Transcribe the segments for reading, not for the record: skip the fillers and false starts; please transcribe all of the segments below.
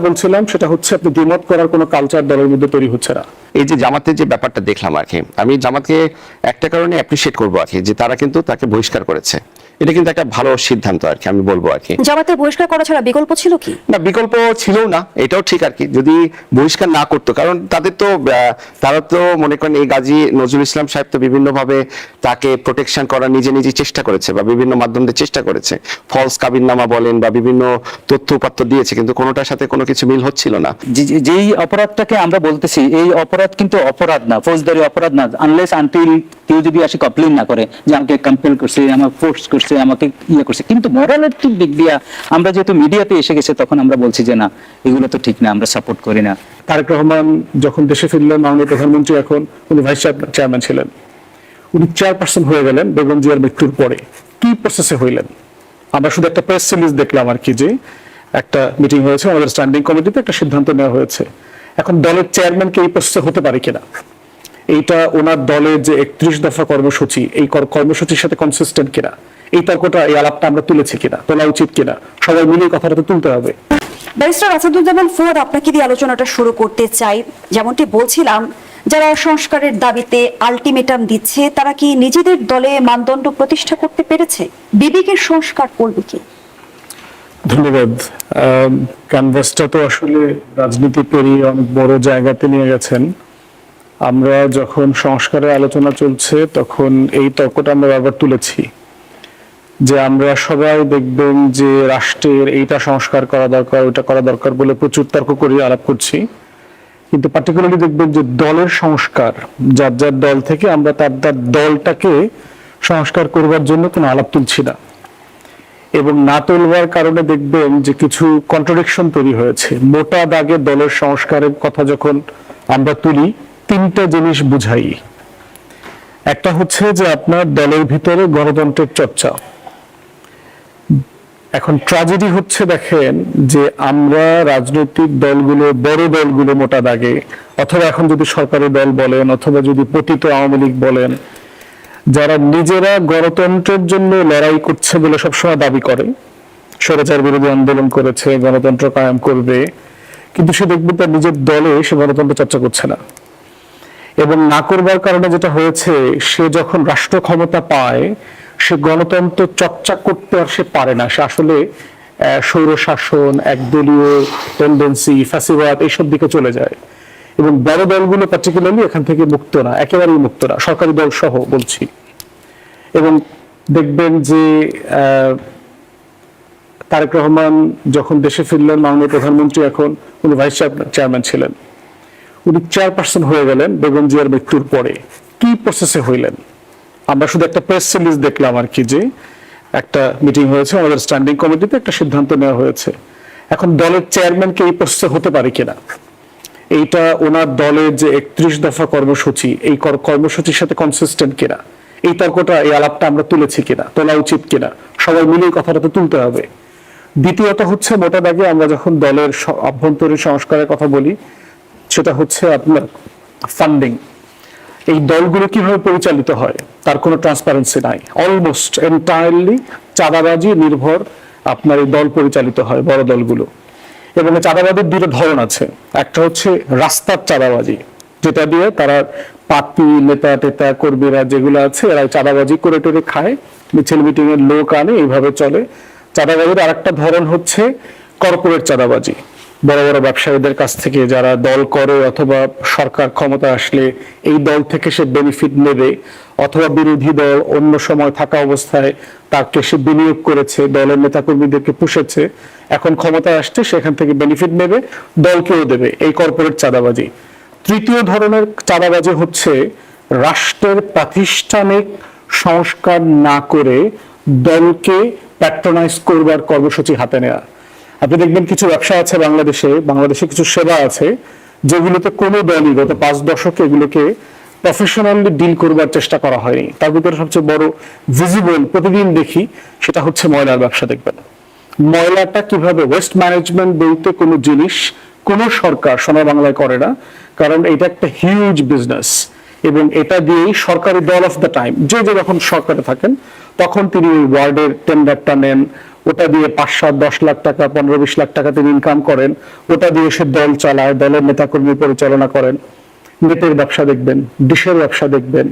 বলছিলাম সেটা হচ্ছে আপনি দ্বিমত করার কোনো কালচার দলের মধ্যে তৈরি হচ্ছে না। এই যে জামাতের যে ব্যাপারটা দেখলাম আর কি, আমি জামাতকে একটা কারণে অ্যাপ্রিশিয়েট করবো আর কি, যে তারা কিন্তু তাকে বহিষ্কার করেছে। এটা কিন্তু একটা ভালো সিদ্ধান্ত আর কি, আমি বলবো আর কি। জামাতের বহিষ্কার করা ছাড়া বিকল্প ছিল কি? না, বিকল্প ছিল না, এটাও ঠিক আর কি। যদি বহিষ্কার না করতো, কারণ তাদের তো তারা তো মনে করেন এই গাজী নজরুল ইসলাম সাহেব তো বিভিন্নভাবে তাকে প্রোটেকশন করার নিজে নিজে চেষ্টা করেছে বা বিভিন্ন মাধ্যম দিয়ে চেষ্টা করেছে। ফলস কাবিননামা বলেন বা বিভিন্ন তথ্য উপাত্ত দিয়েছে, কিন্তু কোনোটার সাথে কোনো কিছু মিল হচ্ছিল না। যেই অপরাধটাকে আমরা বলতেছি, এই অপরাধ কিন্তু অপরাধ না, ফৌজদারি অপরাধ না, আনলেস আনটিল কেউ যদি আসে কমপ্লেন না করে যে আমাকে কম্পেল করছে, আমাকে ফোর্স করছে, আমাকে ইয়ে করছে। কিন্তু মোরালিটির দিক দিয়ে আমরা যেহেতু মিডিয়াতে এসে গেছে, তখন আমরা বলছি যে না, এগুলো তো ঠিক না, আমরা সাপোর্ট করি না। তারেক রহমান যখন দেশে ফিরলেন, মাননীয় প্রধানমন্ত্রী, এখন উনি ভাইস চেয়ারম্যান ছিলেন, উনি চেয়ারপারসন হয়ে গেলেন বেগম জিয়ার মৃত্যুর পরে। কি প্রসেসে হইলেন? আমরা শুধু একটা প্রেস রিলিজ দেখলাম আর কি, যে একটা মিটিং হয়েছে আমাদের স্ট্যান্ডিং কমিটিতে, একটা সিদ্ধান্ত নেওয়া হয়েছে। এখন দলের চেয়ারম্যানকে এই প্রসেসে হতে পারে কিনা, এইটা ওনার দলের যে 31 দফা কর্মসূচি, এই কর্মসূচির সাথে কনসিস্টেন্ট কিনা, এই তর্কটা, এই আলাপটা আমরা তুলেছি কিনা, তোলা উচিত কিনা, সবাই মিলে কথাটা তো তুলতে হবে। ব্যারিস্টার আসাদুজ্জামান ফুয়াদ, আপনাকে দিয়ে আলোচনাটা শুরু করতে চাই। যেমনটি বলছিলাম, যারা সংস্কারের দাবিতে আলটিমেটাম দিচ্ছে, তারা কি নিজেদের দলে মানদণ্ড প্রতিষ্ঠা করতে পেরেছে? বিবেকের সংস্কার করবে কি? ধন্যবাদ। ক্যানভাসটা তো আসলে রাজনীতি পেরিয়ে অনেক বড় জায়গাতে নিয়ে গেছেন। আমরা যখন সংস্কারের আলোচনা চলছে, তখন এই তর্কটা আমরা বারবার তুলেছি যে আমরা সবাই দেখবেন যে রাষ্ট্রের এইটা সংস্কার করা দরকার, ওইটা করা দরকার বলে প্রচুর তর্ক করি, আলাপ করছি। কিন্তু পার্টিকুলারলি দেখবেন যে দলের সংস্কার, যার যার দল থেকে আমরা তার দলটাকে সংস্কার করবার জন্য কোনো আলাপ তুলছি না। এবং না তুলবার কারণে দেখবেন যে কিছু কন্ট্রাডিকশন তৈরি হয়েছে। মোটা দাগে দলের সংস্কারের কথা যখন আমরা তুলি, তিনটা জিনিস বুঝাই। একটা হচ্ছে যে আপনার দলের ভিতরে গণতন্ত্রের চর্চা। এখন ট্র্যাজেডি হচ্ছে, দেখেন যে আমরা রাজনৈতিক দলগুলো, বড় দলগুলো মোটা দাগে, অথবা এখন যদি সরকারি দল বলেন, অথবা যদি পতিত আওয়ামী লীগ বলেন, যারা নিজেরা গণতন্ত্রের জন্য লড়াই করছে বলে সবসময় দাবি করে, স্বৈরাচার বিরোধী আন্দোলন করেছে, গণতন্ত্র কায়েম করবে, কিন্তু সে দেখবে তার নিজের দলে সে গণতন্ত্র চর্চা করছে না। এবং না করবার কারণে যেটা হয়েছে, সে যখন রাষ্ট্র ক্ষমতা পায়, সে গণতন্ত্র চর্চা করতে আর সে পারে না। সে আসলে স্বৈরশাসন, একদলীয় টেন্ডেন্সি, ফ্যাসিবাদ, এইসব দিকে চলে যায়। এবং বড় দলগুলো পার্টিকুলারলি এখান থেকে মুক্ত না, একেবারেই মুক্ত না, সরকারি দল সহ বলছি। এবং দেখবেন যে তারেক রহমান যখন দেশে ফিরলেন, মাননীয় প্রধানমন্ত্রী, এখন উনি ভাইস চেয়ারম্যান ছিলেন, উনি চেয়ারপারসন হয়ে গেলেন বেগম জিয়ার মৃত্যুর পরে। কি প্রসেসে হইলেন? আমরা শুধু একটা প্রেস রিলিজ দেখলাম আর কি, যে একটা মিটিং হয়েছে আমাদের স্ট্যান্ডিং কমিটিতে, একটা সিদ্ধান্ত নেওয়া হয়েছে। এখন দলের চেয়ারম্যানকে এই প্রসেসে হতে পারে কিনা, এইটা ওনার দলের যে 31 দফা কর্মসূচি, এই কর্মসূচির সাথে কনসিস্টেন্ট কিনা, এই তর্কটা, এই আলাপটা আমরা তুলেছি কিনা, তোলা উচিত কিনা, সবাই মিলে কথাটা তো তুলতে হবে। দ্বিতীয়ত হচ্ছে, মোটা দাগে আমরা যখন দলের অভ্যন্তরীণ সংস্কারের কথা বলি, সেটা হচ্ছে আপনার ফান্ডিং। এই দলগুলো কিভাবে পরিচালিত হয় তার কোনো ট্রান্সপারেন্সি নাই। অলমোস্ট এন্টায়ারলি চাঁদাবাজি নির্ভর আপনার এই দল পরিচালিত হয়, বড় দলগুলো। এবং চাঁদাবাজির দুটো ধরন আছে। একটা হচ্ছে রাস্তার চাঁদাবাজি, যেটা দিয়ে তারা পার্টি নেতা টেতা কর্মীরা যেগুলো আছে, এরা চাঁদাবাজি করে টোরে খায়, মিছিল মিটিং এর লোক আনে, এইভাবে চলে। চাঁদাবাজির আরেকটা ধরন হচ্ছে কর্পোরেট চাঁদাবাজি, বড় বড় ব্যবসায়ীদের কাছ থেকে যারা দল করে, অথবা সরকার ক্ষমতা আসলে এই দল থেকে সে বেনিফিট নেবে, অথবা বিরোধী দল অন্য সময় থাকা অবস্থায় তাকে সে বিনিয়োগ করেছে, দলের নেতাকর্মীদেরকে পুষেছে, এখন ক্ষমতায় আসছে, সেখান থেকে বেনিফিট নেবে, দলকেও দেবে, এই কর্পোরেট চাঁদাবাজি। তৃতীয় ধরনের চাঁদাবাজি হচ্ছে রাষ্ট্রের প্রাতিষ্ঠানিক সংস্কার না করে দলকে প্যাট্রোনাইজ করবার কর্মসূচি হাতে নেওয়া। আপনি দেখবেন কিছু ব্যবসা আছে বাংলাদেশে কিছু সেবা আছে, যেগুলোতে কোনো দলই গত 5 দশকে এগুলোকে প্রফেশনালি ডিল করবার চেষ্টা করা হয়নি। তার ভিতরে সবচেয়ে বড় ভিজিবল, প্রতিদিন দেখি, সেটা হচ্ছে ময়লার ব্যবসা। দেখবেন ময়লাটা কিভাবে, ওয়েস্ট ম্যানেজমেন্ট বলতে কোনো জিনিস কোনো সরকার সোনার বাংলায় করে না, কারণ এটা একটা হিউজ বিজনেস। এবং এটা দিয়েই সরকারি দল অফ দ্য টাইম, যে যখন সরকারে থাকেন, তখন তিনি ওই ওয়ার্ডের টেন্ডারটা নেন, ওটা দিয়ে 5-7-10 লাখ টাকা 15-20 লাখ টাকা তিনি ইনকাম করেন, ওটা দিয়ে সে দল চালায়, দলের নেতাকর্মী পরিচালনা করেন। নেটের ব্যবসা দেখবেন, ডিশের ব্যবসা দেখবেন,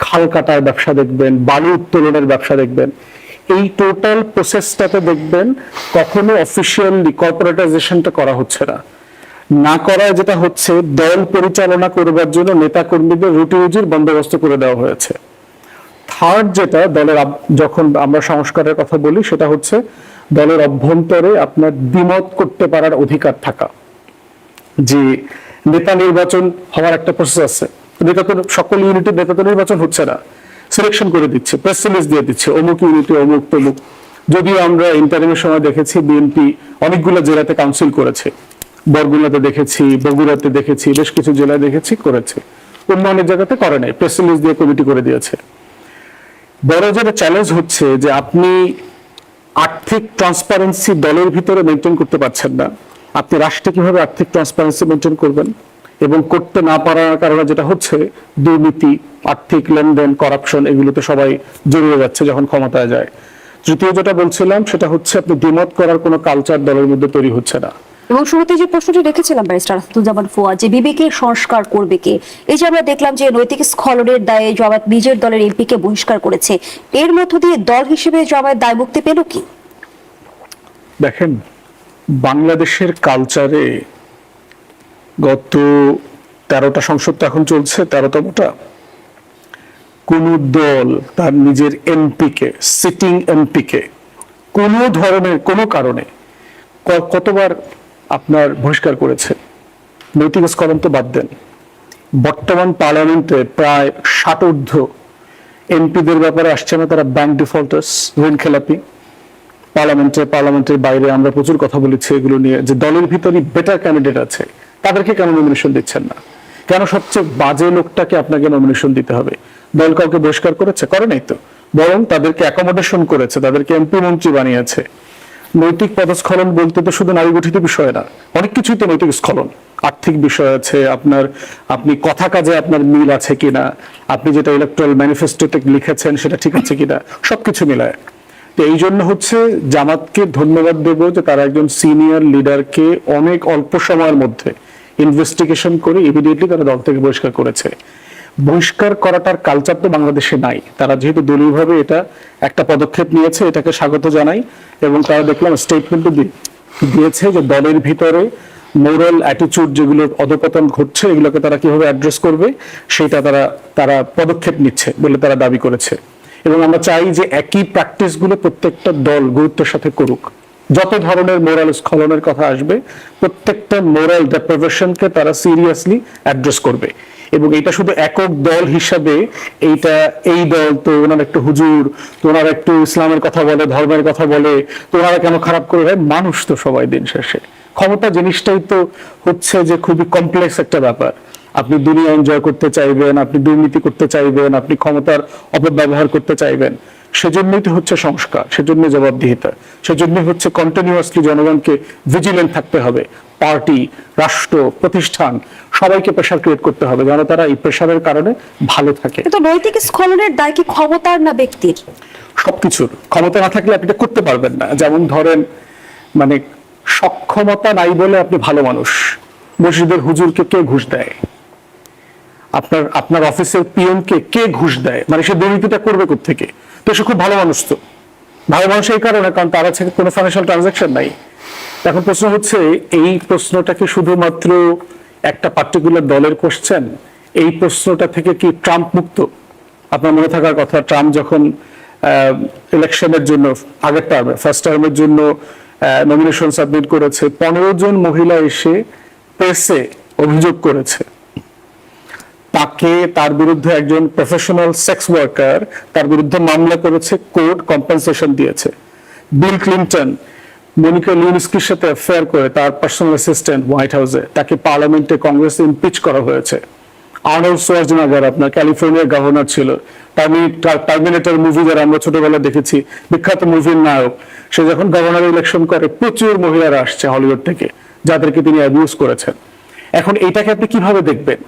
খাল কাটার ব্যবসা দেখবেন, বালু উত্তোলনের ব্যবসা দেখবেন। এই টোটাল প্রসেসটাতে দেখবেন কখনো অফিসিয়ালি কর্পোরেটাইজেশনটা করা হচ্ছে না। না করায় যেটা হচ্ছে, দল পরিচালনা করবার জন্য নেতা কর্মীদের রুটি রুজির বন্দোবস্ত করে দেওয়া হয়েছে। থার্ড যেটা দলের যখন আমরা সংস্কারের কথা বলি, সেটা হচ্ছে দলের অভ্যন্তরে আপনার দ্বিমত করতে পারার অধিকার থাকা। যে নেতা নির্বাচন হওয়ার একটা প্রসেস আছে, নেতা তো সকল ইউনিটের নেতা তো নির্বাচন হচ্ছে না, সিলেকশন করে দিচ্ছে, প্রেস রিলিজ দিয়ে দিচ্ছে, অমুক ইউনিটে অমুক তমুক। যদিও আমরা ইন্টারিমের সময় দেখেছি বিএনপি অনেকগুলো জেলাতে কাউন্সিল করেছে, বরগুনাতে দেখেছি, বগুড়াতে দেখেছি, বেশ কিছু জেলায় দেখেছি করেছে, অন্য অনেক জায়গাতে করে নাই, প্রেস রিলিজ দিয়ে কমিটি করে দিয়েছে। বড় যেটা চ্যালেঞ্জ হচ্ছে যে আপনি আর্থিক ট্রান্সপারেন্সি দলের ভিতরে মেনটেন করতে পারছেন না, আপনি রাষ্ট্রে কিভাবে আর্থিক ট্রান্সপারেন্সি মেনটেন করবেন? এবং করতে না পারার কারণে যেটা হচ্ছে, দুর্নীতি, আর্থিক লেনদেন, করাপশন, এগুলোতে সবাই জড়িয়ে যাচ্ছে যখন ক্ষমতায় যায়। তৃতীয় যেটা বলছিলাম সেটা হচ্ছে আপনি দ্বিমত করার কোনো কালচার দলের মধ্যে তৈরি হচ্ছে না। এবং শুরুতে যে প্রশ্নটি রেখেছিলাম ব্যারিস্টার আসাদুজ্জামান ফুয়াদ, যে বিবেকের সংস্কার করবে কে, এই যে আমরা দেখলাম যে নৈতিক স্খলনের দায়ে জামায়াত নিজের দলের এমপিকে বহিষ্কার করেছে, এর মধ্য দিয়ে দল হিসেবে জামায়াত দায় মুক্তি পেল কি? দেখেন, বাংলাদেশের কালচারে গত 13টা সংসদ তো এখন চলছে, 13তমটা, কোন দল তার নিজের এমপিকে, সিটিং এমপিকে কোন ধরনের কোনো কারণে কতবার আপনার বহিষ্কার করেছে? নৈতিক স্খলন তো বাদ দেন, বর্তমান পার্লামেন্টে প্রায় 60 ঊর্ধ্ব এমপিদের ব্যাপারে আসছে না তারা ব্যাংক ডিফল্টার্স, ঋণ খেলাপি। পার্লামেন্টের বাইরে আমরা প্রচুর কথা বলেছি এগুলো নিয়ে, যে দলের ভিতরে বেটার ক্যান্ডিডেট আছে, তাদেরকে কেন নমিনেশন দিচ্ছেন না? কেন সবচেয়ে বাজে লোকটাকে আপনাকে নমিনেশন দিতে হবে? দল কাউকে বহিষ্কার করেছে? করে নাই তো, বরং তাদেরকে অ্যাকোমোডেশন করেছে, তাদেরকে এমপি মন্ত্রী বানিয়েছে। নৈতিক পদস্খলন বলতে তো শুধু নারী গঠিত বিষয় না, অনেক কিছুই তো নৈতিক স্খলন। আর্থিক বিষয় আছে, আপনি কথা কাজে আপনার মিল আছে কিনা, আপনি যেটা ইলেকট্রাল ম্যানিফেস্টোতে লিখেছেন সেটা ঠিক আছে কিনা, সবকিছু মিলায়। তো এই জন্য হচ্ছে জামাতকে ধন্যবাদ দেব যে তারা একজন সিনিয়র লিডারকে অনেক অল্প সময়ের মধ্যে ইনভেস্টিগেশন করে ইমিডিয়েটলি তারা দল থেকে বহিষ্কার করেছে। বহিষ্কার করাটার কালচার তো বাংলাদেশে নাই, তারা যেহেতু দলীয়ভাবে এটা একটা পদক্ষেপ নিয়েছে, এটাকে স্বাগত জানাই। এবং তারা দেখলাম স্টেটমেন্টও দিয়েছে যে দলের ভিতরে মোরাল অ্যাটিচিউড যেগুলো অধপতন ঘটছে, এগুলোকে তারা কিভাবে অ্যাড্রেস করবে সেটা তারা পদক্ষেপ নিচ্ছে বলে তারা দাবি করেছে। এবং আমরা চাই যে একই প্র্যাকটিস গুলো প্রত্যেকটা দল গুরুত্বের সাথে করুক। যত ধরনের মোরাল স্খলনের কথা আসবে, প্রত্যেকটা মোরাল ডেপ্রাভেশনকে তারা সিরিয়াসলি অ্যাড্রেস করবে। এবং এটা শুধু একক দল হিসাবে, এই দল তো ওনার একটু হুজুর, তো ওনারা একটু ইসলামের কথা বলে, ধর্মের কথা বলে, তো ওনারা কেন খারাপ করে? মানুষ তো সবাই দিন শেষে। ক্ষমতা জিনিসটাই তো হচ্ছে যে খুবই কমপ্লেক্স একটা ব্যাপার। আপনি দুনিয়া এনজয় করতে চাইবেন, আপনি দুর্নীতি করতে চাইবেন, আপনি ক্ষমতার অপব্যবহার করতে চাইবেন। সেজন্যই তো হচ্ছে সংস্কার, সেজন্য জবাবদিহিতা, সেজন্যই হচ্ছে কন্টিনিউয়াসলি জনগণকে ভিজিলেন্ট থাকতে হবে। পার্টি, রাষ্ট্র, প্রতিষ্ঠান সবাইকে প্রেশার ক্রিয়েট করতে হবে যেন তারা এই প্রেশারের কারণে ভালো থাকে। কিন্তু নৈতিক স্খলনের দায় কি ক্ষমতার না ব্যক্তির? সবকিছুর। ক্ষমতা না থাকলে আপনি এটা করতে পারবেন না। যেমন ধরেন, মানে সক্ষমতা নাই বলে আপনি ভালো মানুষ, মসজিদের হুজুরকে কে ঘুষ দেয়? আপনার অফিসের পিএনকে কে ঘুষ দেয়? মানে সে দুর্নীতিটা করবে কোত্থেকে? তো সে খুব ভালো মানুষ। তো ভালো মানুষ এই কারণে কারণ তার কাছে কোনো ফাইন্যান্সিয়াল ট্রানজাকশন নাই। এখন প্রশ্ন হচ্ছে, এই প্রশ্নটাকে শুধুমাত্র একটা পার্টিকুলার দলের কোশ্চেন? এই প্রশ্নটা থেকে কি ট্রাম্প মুক্ত? আপনার মনে থাকার কথা, ট্রাম্প যখন ইলেকশনের জন্য আগের টার্মে, ফার্স্ট টার্মের জন্য নমিনেশন সাবমিট করেছে, 15 জন মহিলা এসে প্রেসে অভিযোগ করেছে তার বিরুদ্ধে একজন প্রফেশনাল সেক্স ওয়ার্কার তার বিরুদ্ধে মামলা করেছে, কোর্ট কম্পেনসেশন দিয়েছে। বিল ক্লিনটন মনিকা লিউনিস্কির সাথে অ্যাফেয়ার করে তার পার্সোনাল অ্যাসিস্ট্যান্ট হোয়াইট হাউসে, তাকে পার্লামেন্টে কংগ্রেসে ইমপিচ করা হয়েছে। আর্নল্ড সোয়ার্জনেগার আপনার ক্যালিফোর্নিয়ার গভর্নর ছিল, টার্মিনেটর মুভি যারা আমরা ছোটবেলায় দেখেছি, বিখ্যাত মুভির নায়ক, সে যখন গভর্নর ইলেকশন করে প্রচুর মহিলারা আসছে হলিউড থেকে যাদেরকে তিনি অ্যাবিউজ করেছেন। এখন এইটাকে আপনি কিভাবে দেখবেন?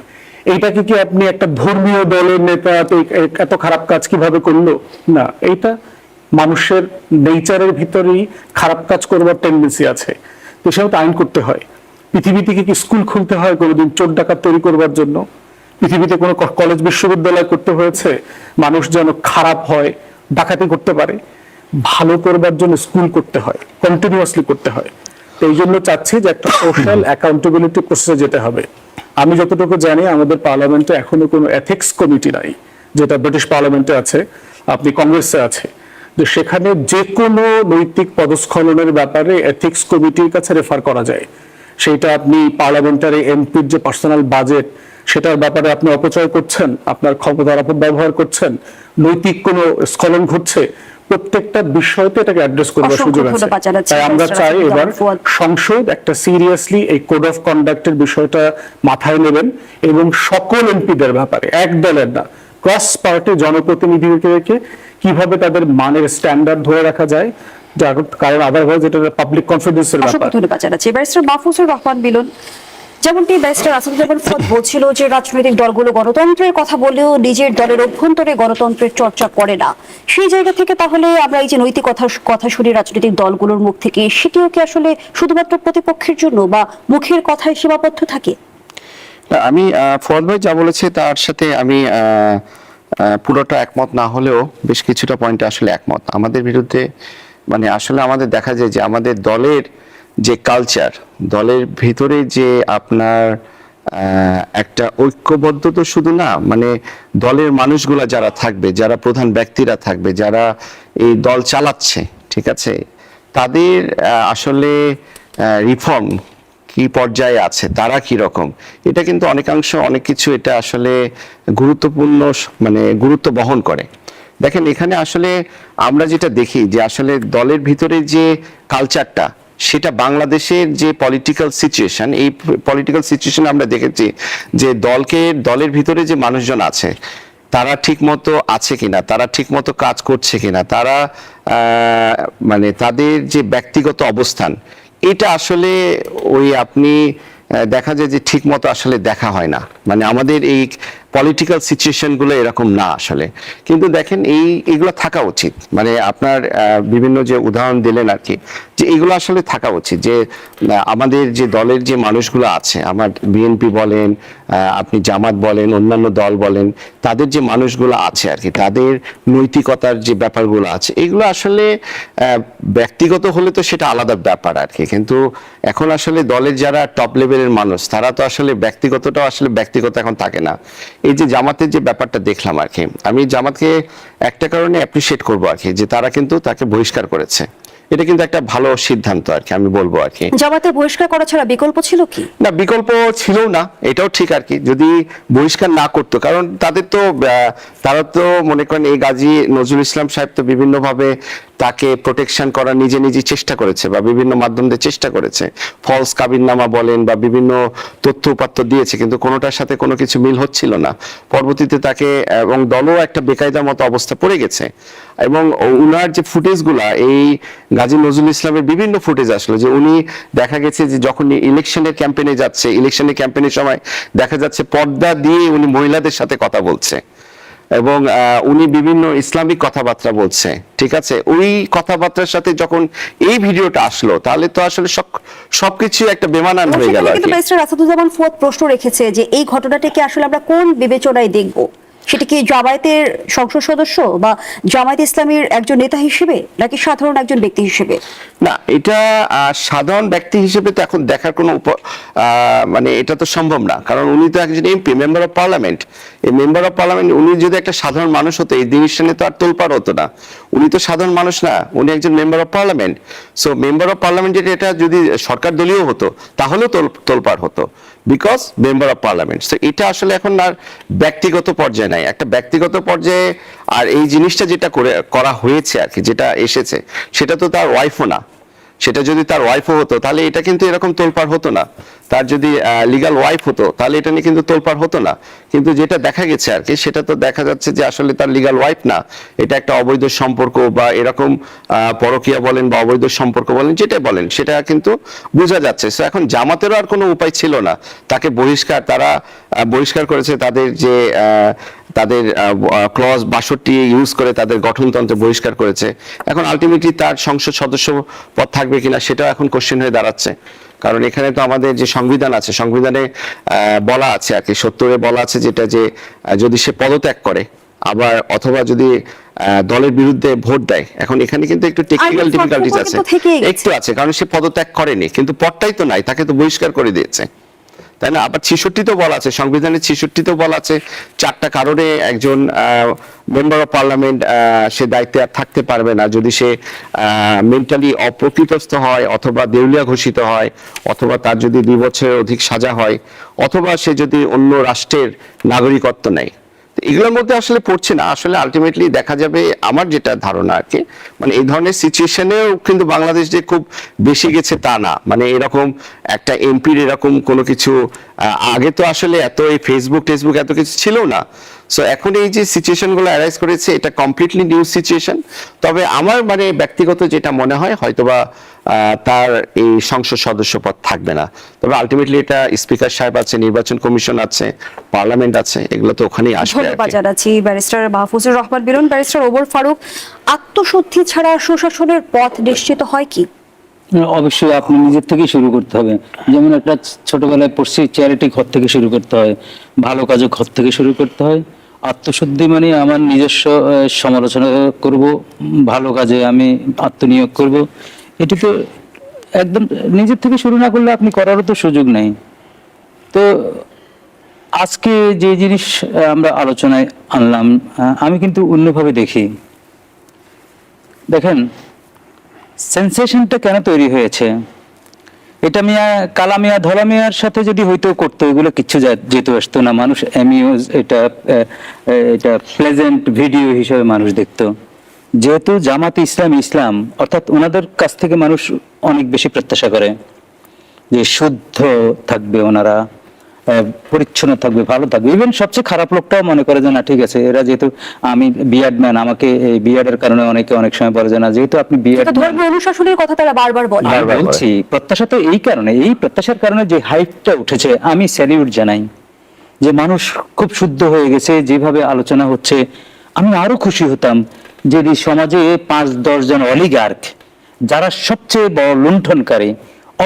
এইটাকে কি আপনি একটা ধর্মীয় দলের নেতা এত খারাপ কাজ কিভাবে করলো? না, এইটা মানুষের নেচারের ভিতরেই খারাপ কাজ করবার টেন্ডেন্সি আছে, তো সেটা তো আইন করতে হয়। পৃথিবী থেকে কি স্কুল খুলতে হয় কোনোদিন চোর ডাকাত তৈরি করবার জন্য? পৃথিবীতে কোনো কলেজ বিশ্ববিদ্যালয় করতে হয়েছে মানুষ যেন খারাপ হয়, ডাকাতি করতে পারে? ভালো করবার জন্য স্কুল করতে হয়, কন্টিনিউয়াসলি করতে হয়। তো এই জন্য চাচ্ছি যে একটা সোশ্যাল অ্যাকাউন্টেবিলিটি প্রসেসে যেতে হবে। আমি যতটুকু জানি আমাদের পার্লামেন্টে এখনো কোনো এথিক্স কমিটি নাই, যেটা ব্রিটিশ পার্লামেন্টে আছে, আপনি কংগ্রেসে আছে, যে সেখানে যে কোনো নৈতিক পদস্খলনের ব্যাপারে এথিক্স কমিটির কাছে রেফার করা যায়। সেইটা আপনি পার্লামেন্টারি এমপির যে পার্সোনাল বাজেট, সেটার ব্যাপারে আপনি অপচয় করছেন, আপনার ক্ষমতার অপব্যবহার করছেন, নৈতিক কোনো স্খলন ঘটছে, প্রত্যেকটা বিষয়তে এটাকে অ্যাড্রেস করবার অসংখ্য সুযোগ আছে। ধন্যবাদ জানাচ্ছি তাই আমরা ব্যারিস্টার চাই আসাদুজ্জামান এবার ফুয়াদ। সংসদ একটা সিরিয়াসলি এই কোড অফ কন্ডাক্টের বিষয়টা মাথায় নেবেন এবং সকল এমপিদের ব্যাপারে, এক দলের না, ক্রস পার্টি জনপ্রতিনিধিদেরকে কিভাবে তাদের মানের স্ট্যান্ডার্ড ধরে রাখা যায়, কারণ আদারওয়াইজ এটা পাবলিক কনফিডেন্সের অসংখ্য ব্যাপার। ধন্যবাদ জানাচ্ছি ব্যারিস্টার মাহফুজুর রহমান মিলন। যেমনটি ব্যারিস্টার আসাদুজ্জামান ফুয়াদ বলছিল যে রাজনৈতিক দলগুলো গণতন্ত্রের কথা বলেও নিজের দলের অভ্যন্তরে গণতন্ত্রের চর্চা করে না, সেই জায়গা থেকে তাহলে আমরা এই যে নৈতিক কথা শুনি রাজনৈতিক দলগুলোর মুখ থেকে, সেটিও কি আসলে শুধুমাত্র প্রতিপক্ষের জন্য বা মুখের কথায় সীমাবদ্ধ থাকে? আমি ফুয়াদ ভাই যা বলেছে তার সাথে আমি পুরোটা একমত না হলেও বেশ কিছুটা পয়েন্টে আসলে একমত। আমাদের বিরুদ্ধে মানে আসলে আমাদের দেখা যায় যে আমাদের দলের যে কালচার, দলের ভিতরে যে আপনার একটা ঐক্যবদ্ধ তো শুধু না, মানে দলের মানুষগুলা যারা থাকবে, যারা প্রধান ব্যক্তিরা থাকবে, যারা এই দল চালাচ্ছে, ঠিক আছে, তাদের আসলে রিফর্ম কি পর্যায়ে আছে, তারা কি রকম, এটা কিন্তু অনেকাংশ অনেক কিছু এটা আসলে গুরুত্বপূর্ণ মানে গুরুত্ব বহন করে। দেখেন এখানে আসলে আমরা যেটা দেখি যে আসলে দলের ভিতরে যে কালচারটা, সেটা বাংলাদেশের যে পলিটিক্যাল সিচুয়েশন, এই পলিটিক্যাল সিচুয়েশন আমরা দেখেছি যে দলের ভিতরে যে মানুষজন আছে তারা ঠিক মতো আছে কিনা, তারা ঠিক মতো কাজ করছে কিনা, তারা মানে তাদের যে ব্যক্তিগত অবস্থান, এটা আসলে ওই আপনি দেখা যায় যে ঠিক মতো আসলে দেখা হয় না। মানে আমাদের এই পলিটিক্যাল সিচুয়েশনগুলো এরকম না আসলে, কিন্তু দেখেন এইগুলো থাকা উচিত। মানে আপনার বিভিন্ন যে উদাহরণ দিলেন আর কি, যে এগুলো আসলে থাকা উচিত, যে আমাদের যে দলের যে মানুষগুলো আছে, আমার বিএনপি বলেন, আপনি জামাত বলেন, অন্যান্য দল বলেন, তাদের যে মানুষগুলো আছে আর কি, তাদের নৈতিকতার যে ব্যাপারগুলো আছে, এগুলো আসলে ব্যক্তিগত হলে তো সেটা আলাদা ব্যাপার আর কি, কিন্তু এখন আসলে দলের যারা টপ লেভেলের মানুষ, তারা তো আসলে ব্যক্তিগতটাও আসলে ব্যক্তিগত এখন থাকে না। এই যে জামাতের যে ব্যাপারটা দেখলাম আর কি, আমি জামাতকে একটা কারণে অ্যাপ্রিসিয়েট করবো আর কি, যে তারা কিন্তু তাকে বহিষ্কার করেছে। এটা কিন্তু একটা ভালো সিদ্ধান্ত আর কি, আমি বলবো আর কি। জামাতের বহিষ্কার করা ছাড়া বিকল্প ছিল কি? না, বিকল্প ছিল না, এটাও ঠিক আর কি, যদি বহিষ্কার না করতো, কারণ তারা তো মনে করেন এই গাজী নজরুল ইসলাম সাহেব তো বিভিন্নভাবে তাকে প্রোটেকশন করার নিজে চেষ্টা করেছে, বা বিভিন্ন মাধ্যম দিয়ে চেষ্টা করেছে, ফলস কাবিননামা বলেন বা বিভিন্ন তথ্য উপাত্ত দিয়েছে, কিন্তু কোনোটার সাথে কোনো কিছু মিল হচ্ছিল না। পরবর্তীতে তাকে এবং দলও একটা বেকায়দার মতো অবস্থা পড়ে গেছে। এবং উনার যে ফুটেজগুলা, এই গাজী নজরুল ইসলামের বিভিন্ন ফুটেজ আসলো, যে উনি দেখা গেছে যে যখন ইলেকশনের ক্যাম্পেইনে যাচ্ছে, ইলেকশনের ক্যাম্পেইনের সময় দেখা যাচ্ছে পর্দা দিয়ে উনি মহিলাদের সাথে কথা বলছে, এবং উনি বিভিন্ন ইসলামিক কথাবার্তা বলছে, ঠিক আছে। ওই কথাবার্তার সাথে যখন এই ভিডিওটা আসলো, তাহলে তো আসলে সবকিছু একটা বেমানান হয়ে গেল আর কি। ব্যারিস্টার আসাদুজ্জামান ফুয়াদ প্রশ্ন রেখেছে যে এই ঘটনাটাকে আসলে আমরা কোন বিবেচনায় দেখব, সেটা কি জামায়াতের সংসদ সদস্য বা জামায়াত ইসলামীর একজন নেতা হিসেবে, নাকি সাধারণ একজন ব্যক্তি হিসেবে? না, এটা সাধারণ ব্যক্তি হিসেবে তো এখন দেখার কোনো মানে এটা তো সম্ভব না, কারণ উনি তো একজন এমপি, মেম্বার অফ পার্লামেন্ট। এই মেম্বার অফ পার্লামেন্ট, উনি যদি একটা সাধারণ মানুষ হতো, এই জিনিসটা নিয়ে তো আর তোলপাড় হতো না। উনি তো সাধারণ মানুষ না, উনি একজন member of parliament. So member of পার্লামেন্টের এটা যদি সরকার দলীয় হতো, তাহলেও তোলপাড় হতো, because member of parliament. So এটা আসলে এখন আর ব্যক্তিগত পর্যায়ে নাই, একটা ব্যক্তিগত পর্যায়ে। আর এই জিনিসটা যেটা করা হয়েছে আর কি, যেটা এসেছে, সেটা তো তার ওয়াইফও না। সেটা যদি তার ওয়াইফও হতো, তাহলে এটা কিন্তু এরকম তোলপাড় হতো না। তার যদি লিগ্যাল ওয়াইফ হতো, তাহলে এটা নিয়ে কিন্তু তোলপাড় হতো না। কিন্তু যেটা দেখা গেছে আর কি, সেটা তো দেখা যাচ্ছে যে আসলে তার লিগ্যাল ওয়াইফ না, এটা একটা অবৈধ সম্পর্ক, বা এরকম পরকীয়া বলেন বা অবৈধ সম্পর্ক বলেন, যেটা বলেন, সেটা কিন্তু বোঝা যাচ্ছে। সো এখন জামাতেরও আর কোনো উপায় ছিল না, তাকে তারা বহিষ্কার করেছে। তাদের যে তাদের ক্লজ 62 ইউজ করে তাদের গঠনতন্ত্র বহিষ্কার করেছে। এখন আলটিমেটলি তার সংসদ সদস্য পদ থাকবে কিনা সেটাও এখন কোশ্চেন হয়ে দাঁড়াচ্ছে। কারণ এখানে তো আমাদের যে সংবিধান আছে, সংবিধানে বলা আছে আর কি, 70-এ বলা আছে যেটা যে যদি সে পদত্যাগ করে আবার অথবা যদি দলের বিরুদ্ধে ভোট দেয়। এখন এখানে কিন্তু একটু টেকনিক্যাল ডিফিকাল্টিজ আছে, একটু আছে, কারণ সে পদত্যাগ করেনি কিন্তু পদটাই তো নাই, তাকে তো বহিষ্কার করে দিয়েছে, তাই না? আবার 66-তেও বলা আছে, সংবিধানের 66-তেও বলা আছে 4টা কারণে একজন মেম্বার অফ পার্লামেন্ট সে দায়িত্বে আর থাকতে পারবে না, যদি সে মেন্টালি অপ্রকৃতস্থ হয়, অথবা দেউলিয়া ঘোষিত হয়, অথবা তার যদি 2 বছরের অধিক সাজা হয়, অথবা সে যদি অন্য রাষ্ট্রের নাগরিকত্ব নেয়। এগুলোর মধ্যে আসলে পড়ছে না। আসলে আলটিমেটলি দেখা যাবে, আমার যেটা ধারণা আর কি, মানে এই ধরনের সিচুয়েশনেও কিন্তু বাংলাদেশ যে খুব বেশি গেছে তা না। মানে এরকম একটা এমপির এরকম কোনো কিছু আগে তো আসলে এত এই ফেসবুক এত কিছু ছিল না। সো এখন এই যে সিচুয়েশনগুলো অ্যারাইজ করেছে এটা কমপ্লিটলি নিউ সিচুয়েশন। তবে আমার মানে ব্যক্তিগত যেটা মনে হয় হয়তোবা তার এই সংসদ সদস্য পদ থাকবে না। তবে আলটিমেটলি এটা স্পিকার সাহেব আছে, নির্বাচন কমিশন আছে, পার্লামেন্ট আছে, এগুলো তো ওখানেই আসবে। ধন্যবাদ জানাচ্ছি ব্যারিস্টার মাহফুজুর রহমান বিরন। ব্যারিস্টার ওমর ফারুক, আত্মশুদ্ধি ছাড়া সুশাসনের পথ নিশ্চিত হয় কি? অবশ্যই আপনি নিজের থেকেই শুরু করতে হবে। যেমন একটা ছোটবেলায় পড়ছি, চ্যারিটি ঘর থেকে শুরু করতে হয়, ভালো কাজও ঘর থেকে শুরু করতে হয়। আত্মশুদ্ধি মানে আমার নিজস্ব সমালোচনা করব, ভালো কাজে আমি আত্মনিয়োগ করব। এটি তো একদম নিজের থেকে শুরু না করলে আপনি করারও তো সুযোগ নেই। তো আজকে যে জিনিস আমরা আলোচনায় আনলাম, আমি কিন্তু অন্যভাবে দেখি। দেখেন, সেন্সেশনটা কেন তৈরি হয়েছে? এটা মিয়া কালা মিয়া ধলা মিয়ার সাথে যদি হয়তো করতো, এগুলো কিচ্ছু যেত আসতো না। মানুষ এটা প্লেজেন্ট ভিডিও হিসেবে মানুষ দেখতো। যেহেতু জামাতে ইসলাম অর্থাৎ ওনাদের কাছ থেকে মানুষ অনেক বেশি প্রত্যাশা করে যে শুদ্ধ থাকবে ওনারা, পরিচ্ছন্ন থাকবে, ভালো থাকবে। ইভেন সবচেয়ে খারাপ লোকটাও মনে করে যে না ঠিক আছে, এরা যেহেতু আমি বিয়ার্ড ম্যান, আমাকে এই বিয়ার্ডের কারণে অনেক সময় বলে যে না যেহেতু আপনি বিয়ার্ড, ধর্মীয় অনুশাসনের কথা তারা বারবার বলে। বলছি প্রত্যাশা তো এই কারণে, এই প্রত্যাশার কারণে যে হাইপটা উঠেছে, আমি স্যালিউট জানাই যে মানুষ খুব শুদ্ধ হয়ে গেছে। যেভাবে আলোচনা হচ্ছে, আমি আরো খুশি হতাম যদি সমাজে 5-10 জন অলিগার্ক যারা সবচেয়ে বড় লুণ্ঠনকারী,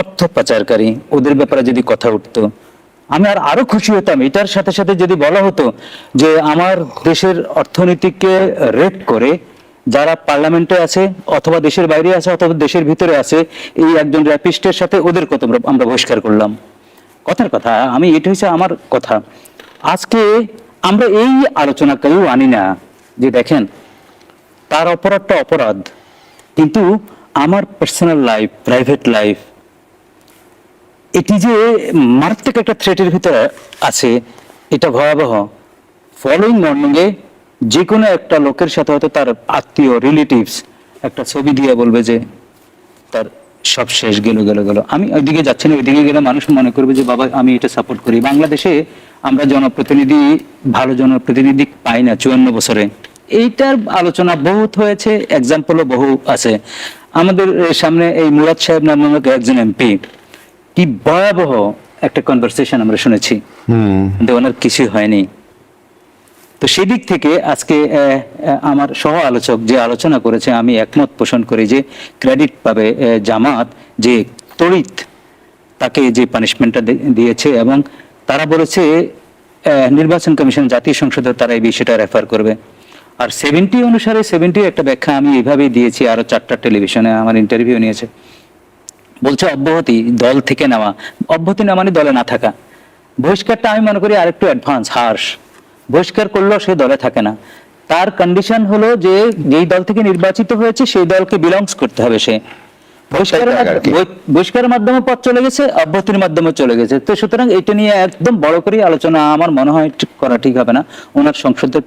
অর্থ পাচারকারী, ওদের ব্যাপারে যদি কথা উঠতো, আমি আরো খুশি হতাম। এটার সাথে সাথে যদি বলা হতো যে আমার দেশের অর্থনীতিকে রেট করে যারা পার্লামেন্টে আছে, অথবা দেশের বাইরে আছে, অথবা দেশের ভিতরে আছে, এই একজন র্যাপিস্টের সাথে ওদের কত আমরা বহিষ্কার করলাম। কথার কথা, আমি এটা হচ্ছে আমার কথা। আজকে আমরা এই আলোচনা কেউ আনি না যে দেখেন তার অপরাধটা অপরাধ, কিন্তু আমার পার্সোনাল লাইফ, প্রাইভেট লাইফ, এটি যে মারাত্মক একটা থ্রেটের ভিতরে আছে, এটা ভয়াবহ। ফলোইং মর্নিংয়ে যে কোনো একটা লোকের সাথে হয়তো তার আত্মীয় রিলেটিভস একটা ছবি দিয়ে বলবে যে তার সব শেষ, গেল। আমি ওইদিকে যাচ্ছি না, ওইদিকে গেলে মানুষ মনে করবে যে বাবা আমি এটা সাপোর্ট করি। বাংলাদেশে আমরা ভালো জনপ্রতিনিধি পাই না 54 বছরে। এইটার আলোচনা বহুত হয়েছে, এক্সাম্পলও বহু আছে। আমাদের সামনে এই মুরাদ সাহেব নামক একজন এমপি, কি ভয়াবহ একটা কনভারসেশন আমরা শুনেছি, কিন্তু ওনার কিছু হয়নি। তো সেদিক থেকে আজকে আমার সহ আলোচক যে আলোচনা করেছে, আমি একমত পোষণ করি যে ক্রেডিট পাবে জামাত যে তড়িৎ তাকে যে পানিশমেন্টটা দিয়েছে, এবং তারা বলেছে নির্বাচন কমিশন, জাতীয় সংসদে তারা এই বিষয়টা রেফার করবে। আর 70 অনুসারে 70 একটা ব্যাখ্যা আমি এইভাবেই দিয়েছি, আরো 4টা টেলিভিশনে আমার ইন্টারভিউ নিয়েছে। বলছে অব্যাহতি দল থেকে নেওয়া, অব্যাহতি না মানে দলে না থাকা। বহিষ্কারটা আমি মনে করি আরেকটু অ্যাডভান্স, হার্শ। বহিষ্কার করলেও সে দলে থাকে না, তার কন্ডিশন হলো যে যেই দল থেকে নির্বাচিত হয়েছে সেই দলকে বিলংস করতে হবে। সে বহিষ্কারের মাধ্যমে পদ চলে গেছে, অব্যাহতির মাধ্যমে চলে গেছে। তো সুতরাং এটা নিয়ে একদম বড় করে আলোচনা আমার মনে হয় করা ঠিক হবে না। ওনার সংসদের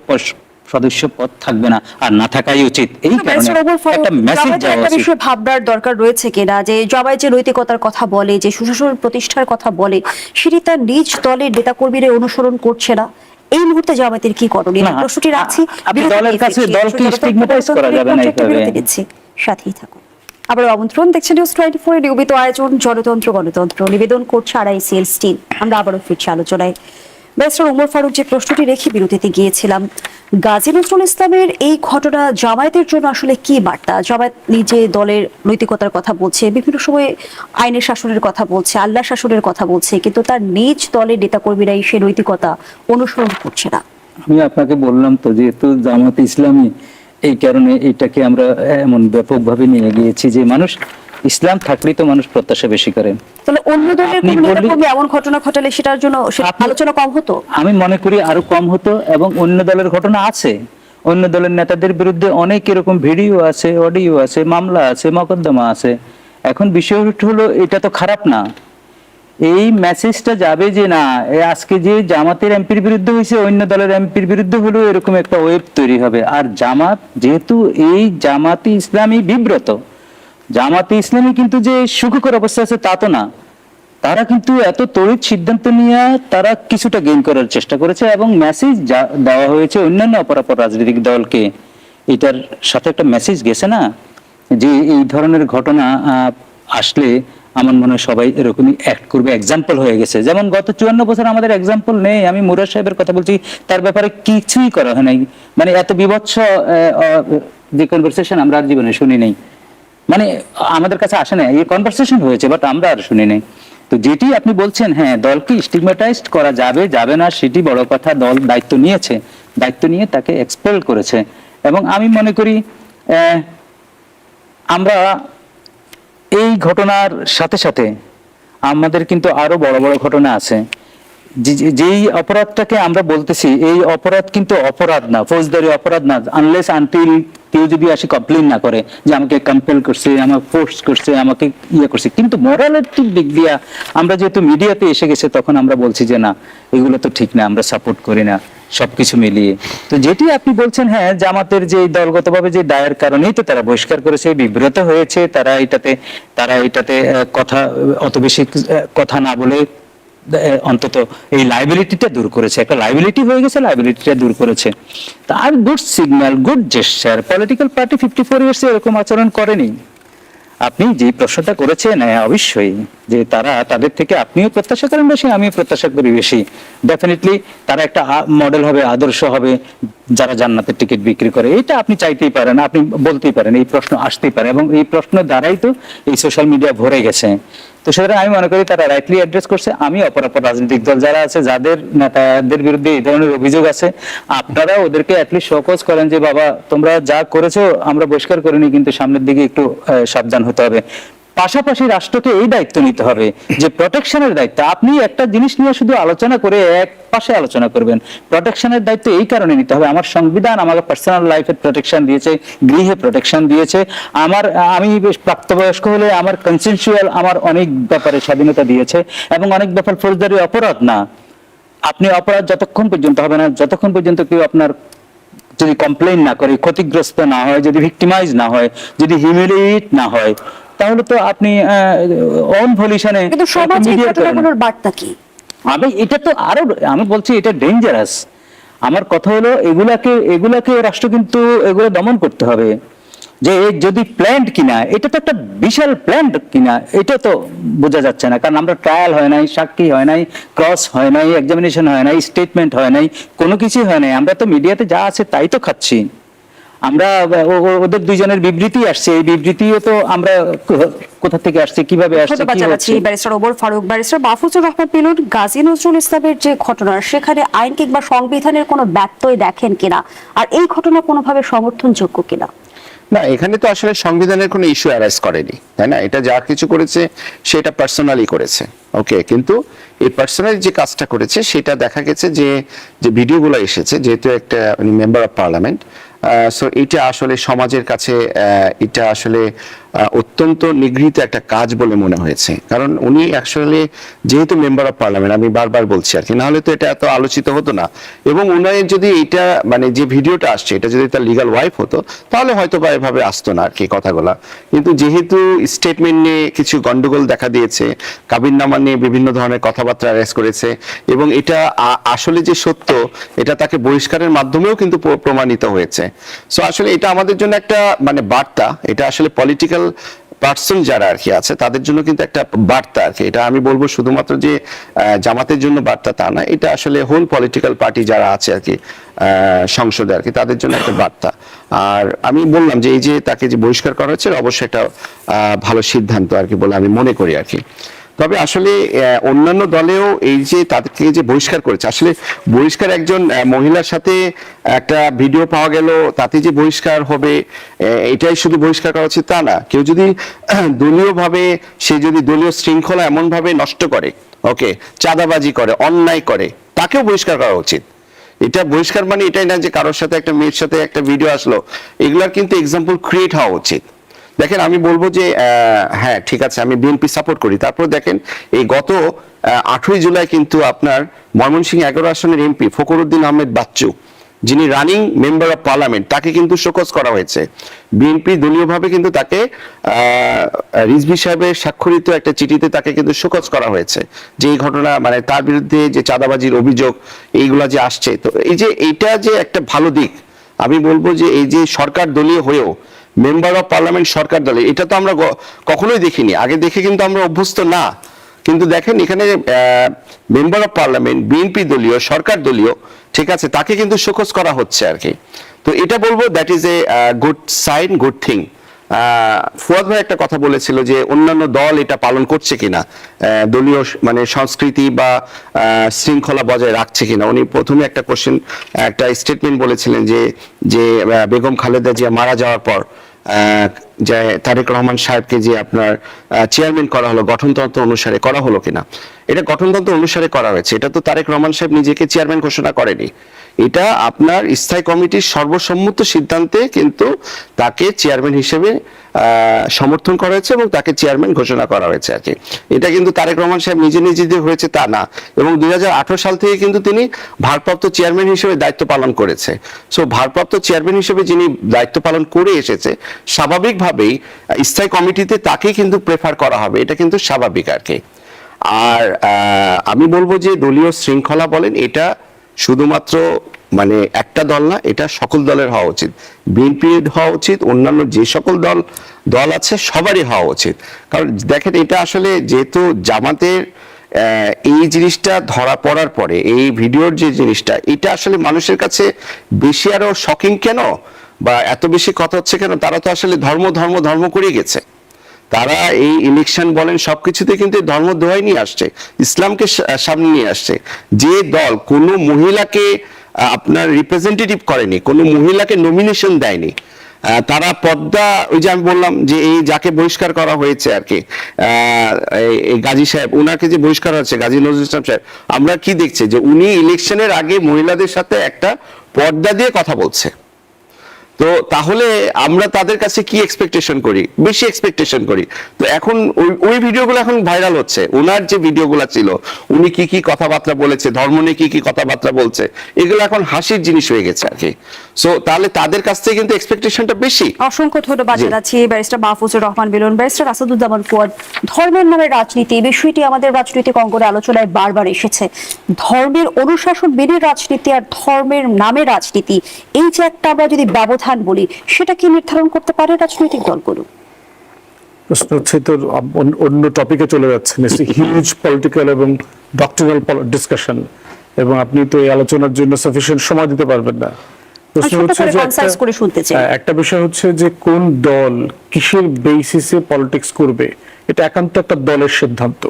সদস্য পদ থাকবে না, আর না থাকাই উচিত। এই কারণে একটা মেসেজ যাওয়া উচিত। বিষয় ভাবনার দরকার রয়েছে কিনা যে জবাই যে নৈতিকতার কথা বলে, যে সুশাসন প্রতিষ্ঠার কথা বলে, সেটি তার নিজ দলের নেতাকর্মীরা অনুসরণ করছে না। এই মুহূর্তে জামাতের কি করণীয়, প্রশ্নটি রাখছি। দলের কাছে দলকে স্টিগমাটাইজ করা যাবে না এইভাবে। সাথেই থাকুন। আবার আমন্ত্রণ, দেখছেন নিউজ 24 নিয়মিত আয়োজন জনতন্ত্র গণতন্ত্র, নিবেদন করছে RICL স্টিল। আমরা আবারও ফিরছি আলোচনায়। ব্যারিস্টার ওমর ফারুক, যে প্রশ্নটি রেখে বিরতিতে গিয়েছিলাম, গাজী নজরুল ইসলামের এই ঘটনা জামায়াতের জন্য আসলে কি বার্তা? জামায়াত নিজে দলের নৈতিকতার কথা বলছে, বিভিন্ন সময় আইনের শাসনের কথা বলছে, আল্লাহ শাসনের কথা বলছে, কিন্তু তার নিজ দলের নেতাকর্মীরাই সে নৈতিকতা অনুসরণ করছে না। আমি আপনাকে বললাম তো, যেহেতু জামাত ইসলামী, এই কারণে এটাকে আমরা এমন ব্যাপকভাবে নিয়ে গিয়েছি যে মানুষ ইসলাম থাকলেই তো মানুষ প্রত্যাশা বেশি করেন। তাহলে অন্য দলের আপনি কোনো বললেন- নেতাকর্মী এমন ঘটনা ঘটালে সেটার জন্য আলোচনা কম হতো? আমি মনে করি আরো কম হতো, এবং অন্য দলের ঘটনা আছে, অন্য দলের নেতাদের বিরুদ্ধে অনেক এরকম ভিডিও আছে, অডিও আছে, মামলা আছে, মকদ্দমা আছে। এখন বিষয় হলো এটা তো খারাপ না, এই মেসেজটা যাবে যে না, আজকে যে জামাতের এমপির বিরুদ্ধে হয়েছে অন্য দলের এমপির বিরুদ্ধে হলেও এরকম একটা ওয়েব তৈরি হবে। আর জামাত যেহেতু এই জামাতি ইসলামী বিব্রত, জামাতি ইসলামী কিন্তু যে সুখকর অবস্থা আছে তা তো না, তারা কিন্তু এত তড়িৎ সিদ্ধান্ত নিয়ে তারা কিছুটা গেইন করার চেষ্টা করেছে, এবং মেসেজ দেওয়া হয়েছে অন্যান্য অপরাপর রাজনৈতিক দলকে। এটার সাথে একটা মেসেজ গেছে না, যে এই ধরনের ঘটনা আসলে আমার মনে হয় সবাই এরকমই অ্যাক্ট করবে। এক্সাম্পল হয়ে গেছে, যেমন গত 54 বছর আমাদের এক্সাম্পল নেই। আমি মুরাদ সাহেবের কথা বলছি, তার ব্যাপারে কিছুই করা হয় নাই। মানে এত বিভৎস যে কনভারসেশন আমরা আর জীবনে শুনি নাই, মানে আমাদের কাছে আসে না। এই কনভারসেশন হয়েছে বাট আমরা আর শুনি নাই। তো যেটি আপনি বলছেন, হ্যাঁ দলকে স্টিগমাটাইজড করা যাবে যাবে না সেটি বড় কথা। দল দায়িত্ব নিয়েছে, দায়িত্ব নিয়ে তাকে এক্সপেল করেছে, এবং আমি মনে করি আমরা এই ঘটনার সাথে সাথে আমাদের কিন্তু আরো বড় বড় ঘটনা আছে। যেই অপরাধটাকে আমরা বলতেছি, এই অপরাধ কিন্তু অপরাধ না, ফৌজদারি অপরাধ না, আনলেস আনটিল কেউ যদি আসে কমপ্লেন না করে যে আমাকে কম্পেল করছে, আমাকে ফোর্স করছে, আমাকে করছে। কিন্তু মরালিটির দিক দিয়া আমরা যেহেতু মিডিয়াতে এসে গেছে, তখন আমরা বলছি যে না, এগুলো তো ঠিক না, আমরা সাপোর্ট করি না, সবকিছু মিলিয়ে। তো যেটি আপনি বলছেন, হ্যাঁ জামাতের যে দলগতভাবে যে দায়ের কারণেই তো তারা বহিষ্কার করেছে, বিব্রত হয়েছে, তারা এটাতে কথা অত বেশি কথা না বলে অন্তত এই লাইবিলিটিটা দূর করেছে। একটা লাইবিলিটি হয়ে গেছে, লাইবিলিটিটা দূর করেছে। তার good signal, good gesture. Political party 54 years এরকম আচরণ করেনি। আপনি যে প্রশ্নটা করেছেন, অবশ্যই যে তাদের থেকে আপনিও প্রত্যাশা করেন বেশি, আমিও প্রত্যাশা করি বেশি। ডেফিনেটলি তারা একটা মডেল হবে, আদর্শ হবে, যারা জান্নাতের টিকিট বিক্রি করে। এটা আপনি চাইতেই পারেন, আপনি বলতেই পারেন, এই প্রশ্ন আসতেই পারে, এবং এই প্রশ্ন দ্বারাই তো এই সোশ্যাল মিডিয়া ভরে গেছে। তো সুতরাং আমি মনে করি তারা রাইটলি অ্যাড্রেস করছে। আমি অপরাপর রাজনৈতিক দল যারা আছে, যাদের নেতাদের বিরুদ্ধে এই ধরনের অভিযোগ আছে, আপনারা ওদেরকে অ্যাটলিস্ট শোকজ করেন যে বাবা তোমরা যা করেছো আমরা বহিষ্কার করিনি, কিন্তু সামনের দিকে একটু সাবধান হতে হবে। পাশাপাশি রাষ্ট্রকে এই দায়িত্ব নিতে হবে যে প্রোটেকশনের দায়িত্ব। আপনি একটা জিনিস নিয়ে শুধু আলোচনা করে এক পাশে আলোচনা করবেন, প্রোটেকশনের দায়িত্ব এই কারণে নিতে হবে, আমার সংবিধান আমাকে পার্সোনাল লাইফের প্রোটেকশন দিয়েছে, গৃহে প্রোটেকশন দিয়েছে, আমি প্রাপ্তবয়স্ক হলে আমার কনসেনসুয়াল আমার অনেক ব্যাপারে স্বাধীনতা দিয়েছে, এবং অনেক ব্যাপার ফৌজদারি অপরাধ না। আপনি অপরাধ যতক্ষণ পর্যন্ত হবে না, যতক্ষণ পর্যন্ত কেউ আপনার যদি কমপ্লেইন না করে, ক্ষতিগ্রস্ত না হয়, যদি ভিক্টিমাইজ না হয়, যদি হিউমিলিয়েট না হয়, তাহলে তো আপনি অন ভলিউশনে। কিন্তু সমাজে ঘটনাগুলোর বার্তা কি? এটা তো আরো, আমি বলছি এটা ডেঞ্জারাস। আমার কথা হলো এগুলাকে রাষ্ট্র কিন্তু এগুলো দমন করতে হবে। যে যদি প্ল্যান্ড কিনা, এটা তো একটা বিশাল প্ল্যান্ড কিনা, এটা তো বোঝা যাচ্ছে না। কারণ আমরা ট্রায়াল হয় নাই, সাক্ষী হয় নাই, ক্রস হয় নাই, এক্সামিনেশন হয় নাই, স্টেটমেন্ট হয় নাই, কোনো কিছুই হয় নাই। আমরা তো মিডিয়াতে যা আছে তাই তো খাচ্ছি। আমরা ওদের দুইজনের বিবৃতি আসছে, এই বিবৃতিও তো আমরা কোথা থেকে আসছে, কিভাবে আসছে, কি হচ্ছে। ব্যারিস্টার ওমর ফারুক, ব্যারিস্টার মাহফুজুর রহমান পিলন, গাজী নজরুল ইসলামের যে ঘটনা, সেখানে আইন কিংবা সংবিধানের কোনো ব্যত্যয় দেখেন কিনা, আর এই ঘটনা কোনোভাবে সমর্থনযোগ্য কিনা? না, এখানে তো আসলে সংবিধানের কোনো ইস্যু অ্যারাইজ করেনি, তাই না? এটা যা কিছু করেছে সেটা পার্সোনালি করেছে, ওকে। কিন্তু এই পার্সোনালি যে কাজটা করেছে সেটা দেখা গেছে যে ভিডিওগুলো এসেছে, যেহেতু একটা মেম্বার অফ পার্লামেন্ট, সো এটা আসলে সমাজের কাছে এটা আসলে অত্যন্ত নিগৃহীত একটা কাজ বলে মনে হয়েছে। কারণ উনি আসলে যেহেতু মেম্বার অফ পার্লামেন্ট, আমি বারবার বলছি আর কি, না হলে তো এটা এত আলোচিত হতো না। এবং উনার যদি এটা মানে যে ভিডিওটা আসছে, এটা যদি তার লিগাল ওয়াইফ হতো তাহলে হয়তো বা এভাবে আসতো না আর কি কথাগুলা। কিন্তু যেহেতু স্টেটমেন্ট নিয়ে কিছু গন্ডগোল দেখা দিয়েছে, কাবিননামা নিয়ে বিভিন্ন ধরনের কথাবার্তা অ্যারেস্ট করেছে, এবং এটা আসলে যে সত্য এটা তাকে বহিষ্কারের মাধ্যমেও কিন্তু প্রমাণিত হয়েছে। সো আসলে এটা আমাদের জন্য একটা মানে বার্তা, এটা আসলে পলিটিক্যাল পার্সন যারা আর কি আছে তাদের জন্য কিন্তু একটা বার্তা আর কি। এটা আমি বলবো শুধুমাত্র যে জামাতের জন্য বার্তা তা না, এটা আসলে হোল পলিটিক্যাল পার্টি যারা আছে আর কি সংসদে আর কি তাদের জন্য একটা বার্তা। আর আমি বললাম যে এই যে তাকে যে বহিষ্কার করা হচ্ছে অবশ্যই একটা ভালো সিদ্ধান্ত আর কি বলে আমি মনে করি আর কি। তবে আসলে অন্যান্য দলেও এই যে তাদেরকে যে বহিষ্কার করেছে, আসলে বহিষ্কার একজন মহিলার সাথে একটা ভিডিও পাওয়া গেল তাতে যে বহিষ্কার হবে এটাই শুধু বহিষ্কার করা উচিত তা না। কেউ যদি দলীয়ভাবে সে যদি দলীয় শৃঙ্খলা এমন ভাবে নষ্ট করে, ওকে, চাঁদাবাজি করে, অন্যায় করে, তাকেও বহিষ্কার করা উচিত। এটা বহিষ্কার মানে এটাই না যে কারোর সাথে একটা মেয়ের সাথে একটা ভিডিও আসলো, এগুলার কিন্তু এক্সাম্পল ক্রিয়েট হওয়া উচিত। দেখেন আমি বলবো যে হ্যাঁ ঠিক আছে আমি বিএনপি সাপোর্ট করি, তারপর দেখেন এই গত 8ই জুলাই কিন্তু আপনার ময়মনসিংহ 11 আসনের এমপি ফখরুদ্দিন আহমেদ বাচ্চু, যিনি রানিং মেম্বার অফ পার্লামেন্ট, তাকে কিন্তু শোকজ করা হয়েছে। বিএনপি দলীয়ভাবে কিন্তু তাকে রিজভী সাহেবের স্বাক্ষরিত একটা চিঠিতে তাকে কিন্তু শোকজ করা হয়েছে যে এই ঘটনা মানে তার বিরুদ্ধে যে চাঁদাবাজির অভিযোগ এইগুলা যে আসছে। তো এই যে এইটা যে একটা ভালো দিক, আমি বলবো যে এই যে সরকার দলীয় হয়েও মেম্বার অফ পার্লামেন্ট সরকার দলে, এটা তো আমরা কখনোই দেখিনি, আগে দেখে কিন্তু আমরা অভ্যস্ত না। কিন্তু দেখেন এখানে মেম্বার অফ পার্লামেন্ট বিএনপি দলীয় সরকার দলীয়, ঠিক আছে, তাকে কিন্তু শোকজ করা হচ্ছে আর কি। তো এটা বলবো that is a good sign, good thing. Fuad ভাই একটা কথা বলেছিল যে অন্যান্য দল এটা পালন করছে কিনা, দলীয় মানে সংস্কৃতি বা শৃঙ্খলা বজায় রাখছে কিনা। উনি প্রথমে একটা কোশ্চেন একটা স্টেটমেন্ট বলেছিলেন যে বেগম খালেদা জিয়া মারা যাওয়ার পর যে তারেক রহমান সাহেবকে যে আপনার চেয়ারম্যান করা হলো গঠনতন্ত্র অনুসারে করা হলো কিনা। এটা গঠনতন্ত্র অনুসারে করা হয়েছে, এটা তো তারেক রহমান সাহেব নিজেকে চেয়ারম্যান ঘোষণা করেনি, এটা আপনার স্থায়ী কমিটির সর্বসম্মত সিদ্ধান্তে কিন্তু তাকে চেয়ারম্যান হিসেবে সমর্থন করা হয়েছে এবং তাকে চেয়ারম্যান ঘোষণা করা হয়েছে আর কি। এটা কিন্তু তারেক রহমান সাহেব নিজে নিজে হয়েছে তা না, এবং 2018 সাল থেকে কিন্তু তিনি ভারপ্রাপ্ত চেয়ারম্যান হিসেবে দায়িত্ব পালন করেছে। সো ভারপ্রাপ্ত চেয়ারম্যান হিসেবে যিনি দায়িত্ব পালন করে এসেছে, স্বাভাবিকভাবেই স্থায়ী কমিটিতে তাকেই কিন্তু প্রেফার করা হবে, এটা কিন্তু স্বাভাবিক আর কি। আর আমি বলবো যে দলীয় শৃঙ্খলা বলেন এটা শুধুমাত্র মানে একটা দল না, এটা সকল দলের হওয়া উচিত। বিএনপির হওয়া উচিত, অন্যান্য যে সকল দল আছে সবারই হওয়া উচিত। কারণ দেখেন এটা আসলে যেহেতু জামাতের এই জিনিসটা ধরা পড়ার পরে এই ভিডিওর যে জিনিসটা, এটা আসলে মানুষের কাছে বেশি আরো শকিং কেন বা এত বেশি কথা হচ্ছে কেন, তারা তো আসলে ধর্ম করে গেছে। তারা এই ইলেকশন বলেন সবকিছুতে কিন্তু ধর্ম দোহাই নিয়ে আসছে, ইসলামকে সামনে নিয়ে আসছে। যে দল কোনো মহিলাকে আপনার রিপ্রেজেন্টেটিভ করেনি, কোনো মহিলাকে নমিনেশন দেয়নি, তারা পর্দা, ওই যে আমি বললাম যে এই যাকে বহিষ্কার করা হয়েছে আর কি গাজী সাহেব, উনাকে যে বহিষ্কার হচ্ছে গাজী নজরুল ইসলাম সাহেব, আমরা কি দেখছি যে উনি ইলেকশনের আগে মহিলাদের সাথে একটা পর্দা দিয়ে কথা বলছে। তো তাহলে আমরা তাদের কাছে কি এক্সপেকটেশন করি, বেশি এক্সপেকটেশন করি। তো এখন ওই ভিডিওগুলো এখন ভাইরাল হচ্ছে, ওনার যে ভিডিওগুলো ছিল উনি কি কথাবার্তা বলেছে, ধর্ম নিয়ে কি কথাবার্তা বলছে, এগুলো এখন হাসির জিনিস হয়ে গেছে আর কি। সো তাহলে তাদের কাছ থেকে কিন্তু এক্সপেকটেশনটা বেশি। অসংখ্য ধন্যবাদ জানাচ্ছি ব্যারিস্টার মাহফুজুর রহমান মিলন। ব্যারিস্টার আসাদুজ্জামান ফুয়াদ, ধর্মের নামে রাজনীতি, এই বিষয়টি আমাদের রাজনৈতিক অঙ্গনে আলোচনায় বারবার এসেছে। ধর্মের অনুশাসন মেনে রাজনীতি আর ধর্মের নামে রাজনীতি, এই যে একটা আমরা যদি ব্যবধান বলি, সেটা কি নির্ধারণ করতে পারে রাজনৈতিক দলগুলো? প্রশ্ন হচ্ছে তো অন্য টপিকে চলে যাচ্ছে, হিউজ পলিটিক্যাল এবং ডক্ট্রিনাল ডিসকাশন, এবং আপনি তো এই আলোচনার জন্য সাফিসিয়েন্ট সময় দিতে পারবেন না। প্রশ্ন হচ্ছে যে একটা বিষয় হচ্ছে যে কোন দল কিসের বেসিসে পলিটিক্স করবে, এটা একান্ত একটা দলের সিদ্ধান্ত।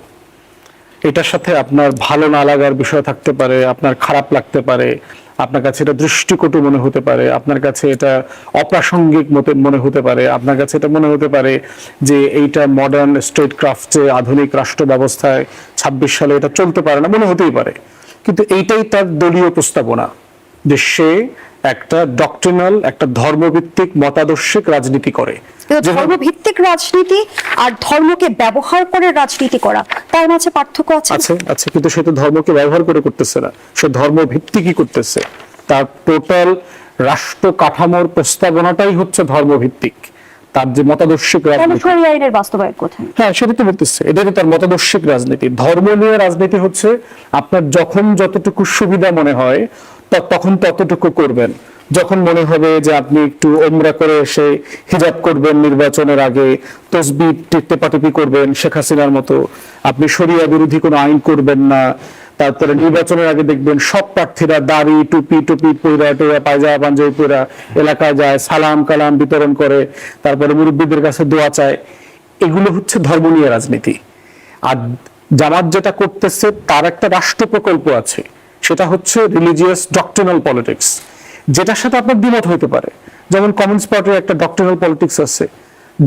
এটার সাথে আপনার ভালো না লাগার বিষয় থাকতে পারে, আপনার খারাপ লাগতে পারে, আপনার কাছে এটা দৃষ্টিকটু মনে হতে পারে, আপনার কাছে এটা অপ্রাসঙ্গিক মনে হতে পারে, আপনার কাছে এটা মনে হতে পারে যে এইটা মডার্ন স্টেট ক্রাফটে আধুনিক রাষ্ট্র ব্যবস্থায় 26 সালে এটা চলতে পারে না, মনে হতেই পারে। কিন্তু এইটাই তার দলীয় প্রস্তাবনা যে সে একটা ডক্ট্রিনাল, একটা ধর্মভিত্তিক মতাদর্শিক রাজনীতি করে। ধর্মভিত্তিক রাজনীতি আর ধর্মকে ব্যবহার করে রাজনীতি করা, তার মাঝে পার্থক্য আছে। আছে কিন্তু সে তো ধর্মকে ব্যবহার করে করতেছে না, সে ধর্মভিত্তিকই করতেছে। তার টোটাল রাষ্ট্র কাঠামোর প্রস্তাবনাটাই হচ্ছে ধর্মভিত্তিক। তার যে মতাদর্শিক রাজনীতি, আইনের বাস্তবায়ন কোথায়? হ্যাঁ, সেটা তো বলতেছে, এটাই তার মতাদর্শিক রাজনীতি। ধর্ম নিয়ে রাজনীতি হচ্ছে আপনার যখন যতটুকু সুবিধা মনে হয় তখন ততটুকু করবেন, যখন মনে হবে যে আপনি একটু ওমরা করে এসে হিজাব করবেন নির্বাচনের আগে, তসবিহ টেপাটেপি করবেন শেখ হাসিনার মতো, আপনি শরিয়া বিরোধী কোনো আইন করবেন না, তারপরে নির্বাচনের আগে দেখবেন সব প্রার্থীরা দাড়ি টুপি টুপি পইরা টোয়া পায়জামা পাঞ্জাবি পইরা এলাকায় যায়, সালাম কালাম বিতরণ করে, তারপরে মুরব্বীদের কাছে দোয়া চায়। এগুলো হচ্ছে ধর্ম নিয়ে রাজনীতি। আর জামাত যেটা করতেছে তার একটা রাষ্ট্র প্রকল্প আছে, সেটা হচ্ছে রিলিজিয়াস ডক্ট্রিনাল পলিটিক্স, যেটার সাথে আপনার দ্বিমত হইতে পারে। যেমন কমিউনিস্ট পার্টির একটা ডক্ট্রিনাল পলিটিক্স আছে,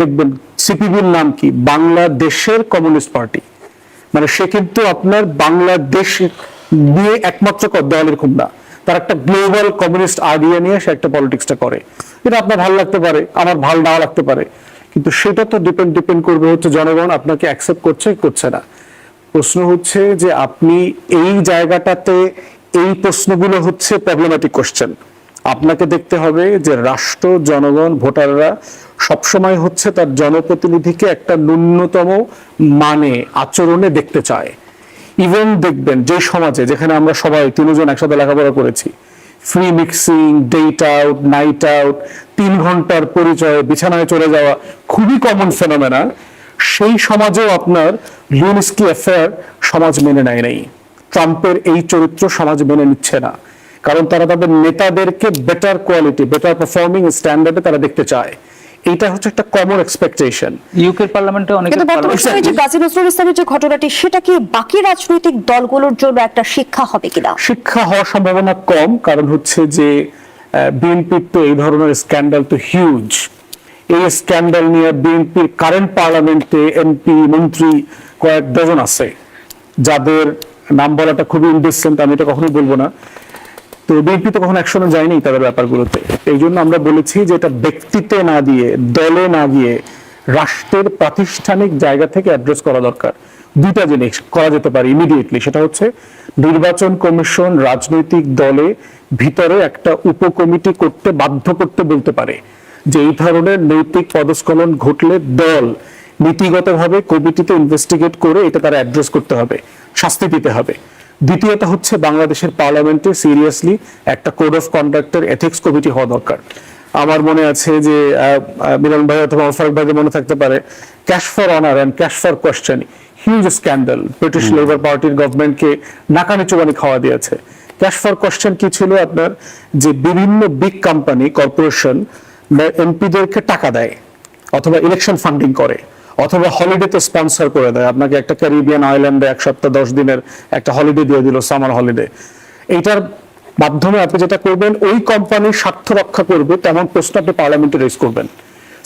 দেখবেন সিপিবির নাম কি, বাংলাদেশের কমিউনিস্ট পার্টি, মানে সে কিন্তু আপনার বাংলাদেশ নিয়ে একমাত্র দল এরকম না, তার একটা গ্লোবাল কমিউনিস্ট আইডিয়া নিয়ে সে একটা পলিটিক্সটা করে। এটা আপনার ভালো লাগতে পারে, আমার ভালো নাও লাগতে পারে, কিন্তু সেটা তো ডিপেন্ড করবে হচ্ছে জনগণ আপনাকে অ্যাকসেপ্ট করছে করছে না। প্রশ্ন হচ্ছে যে আপনি এই জায়গাটাতে এই প্রশ্নগুলো হচ্ছে প্রবলেম্যাটিক কোশ্চেন। আপনাকে দেখতে হবে যে রাষ্ট্র, জনগণ, ভোটাররা সবসময় হচ্ছে তার জনপ্রতিনিধিকে একটা ন্যূনতম মানে আচরণে দেখতে চায়। ইভেন দেখবেন যে সমাজে যেখানে আমরা সবাই তিনজন একসাথে লেখাপড়া করেছি, free mixing, date out, night out, 3 ঘন্টার পরিচয়, বিছানায় চলে যাওয়া খুবই কমন ফেনোমেনা, সেই সমাজেও আপনার লিউনিস্কি অ্যাফেয়ার সমাজ মেনে নেয় নাই। ট্রাম্পের এই চরিত্র সমাজ মেনে নিচ্ছে না, কারণ তারা তাদের নেতাদেরকে বেটার কোয়ালিটি, বেটার পারফর্মিং স্ট্যান্ডার্ডে তারা দেখতে চায়। এইটা হচ্ছে একটা কমন এক্সপেকটেশন। ইউকে পার্লামেন্টে অনেকে কিন্তু বর্তমান সময়ে যে গাজী নজরুল ইসলামের যে ঘটনাটি, সেটা কি বাকি রাজনৈতিক দলগুলোর জন্য একটা শিক্ষা হবে কিনা? শিক্ষা হওয়ার সম্ভাবনা কম, কারণ হচ্ছে যে বিএনপির তো এই ধরনের স্ক্যান্ডাল তো হিউজ। এই স্ক্যান্ডাল নিয়ে বিএনপির কারেন্ট পার্লামেন্টে এমপি মন্ত্রী কয়েক ডজন আছে, যাদের নাম বলাটা খুবই ইনডিসেন্ট, আমি এটা কখনোই বলবো না। তো বিএনপি তো কখনো অ্যাকশনে যায়নি তাদের ব্যাপারগুলোতে। এই জন্য আমরা বলেছি যে এটা ব্যক্তিতে না দিয়ে, দলে না গিয়ে রাষ্ট্রের প্রাতিষ্ঠানিক জায়গা থেকে অ্যাড্রেস করা দরকার। 2টা জিনিস করা যেতে পারে ইমিডিয়েটলি, সেটা হচ্ছে নির্বাচন কমিশন রাজনৈতিক দলে ভিতরে একটা উপকমিটি করতে বাধ্য করতে বলতে পারে যে এই ধরনের নৈতিক পদস্খলন ঘটলে দল নীতিগতভাবে কমিটিতে ইনভেস্টিগেট করে এটা তারা অ্যাড্রেস করতে হবে, শাস্তি দিতে হবে। দ্বিতীয়ত হচ্ছে বাংলাদেশের পার্লামেন্টে সিরিয়াসলি একটা কোড অফ কন্ডাক্টের এথিক্স কমিটি হওয়া দরকার। আমার মনে আছে যে মিলন ভাই অথবা ফারুক ভাইদের মনে থাকতে পারে, cash for honour and cash for question, huge scandal, British labour পার্টির গভর্নমেন্টকে নাকানি চুবানি খাওয়া দিয়েছে। ক্যাশ ফর কোয়েশ্চেন কি ছিল আপনার, যে বিভিন্ন বিগ কোম্পানি, কর্পোরেশন এমপিদেরকে টাকা দেয় অথবা ইলেকশন ফান্ডিং করে অথবা হলিডেতে স্পন্সর করে দেয়। আপনাকে একটা ক্যারিবিয়ান আইল্যান্ডে 1 সপ্তাহ 10 দিনের একটা হলিডে দিয়ে দিল, সামার হলিডে। এইটার মাধ্যমে আপনি যেটা করবেন, ওই কোম্পানির স্বার্থ রক্ষা করবে তেমন প্রশ্ন আপনি পার্লামেন্টে রেজ করবেন,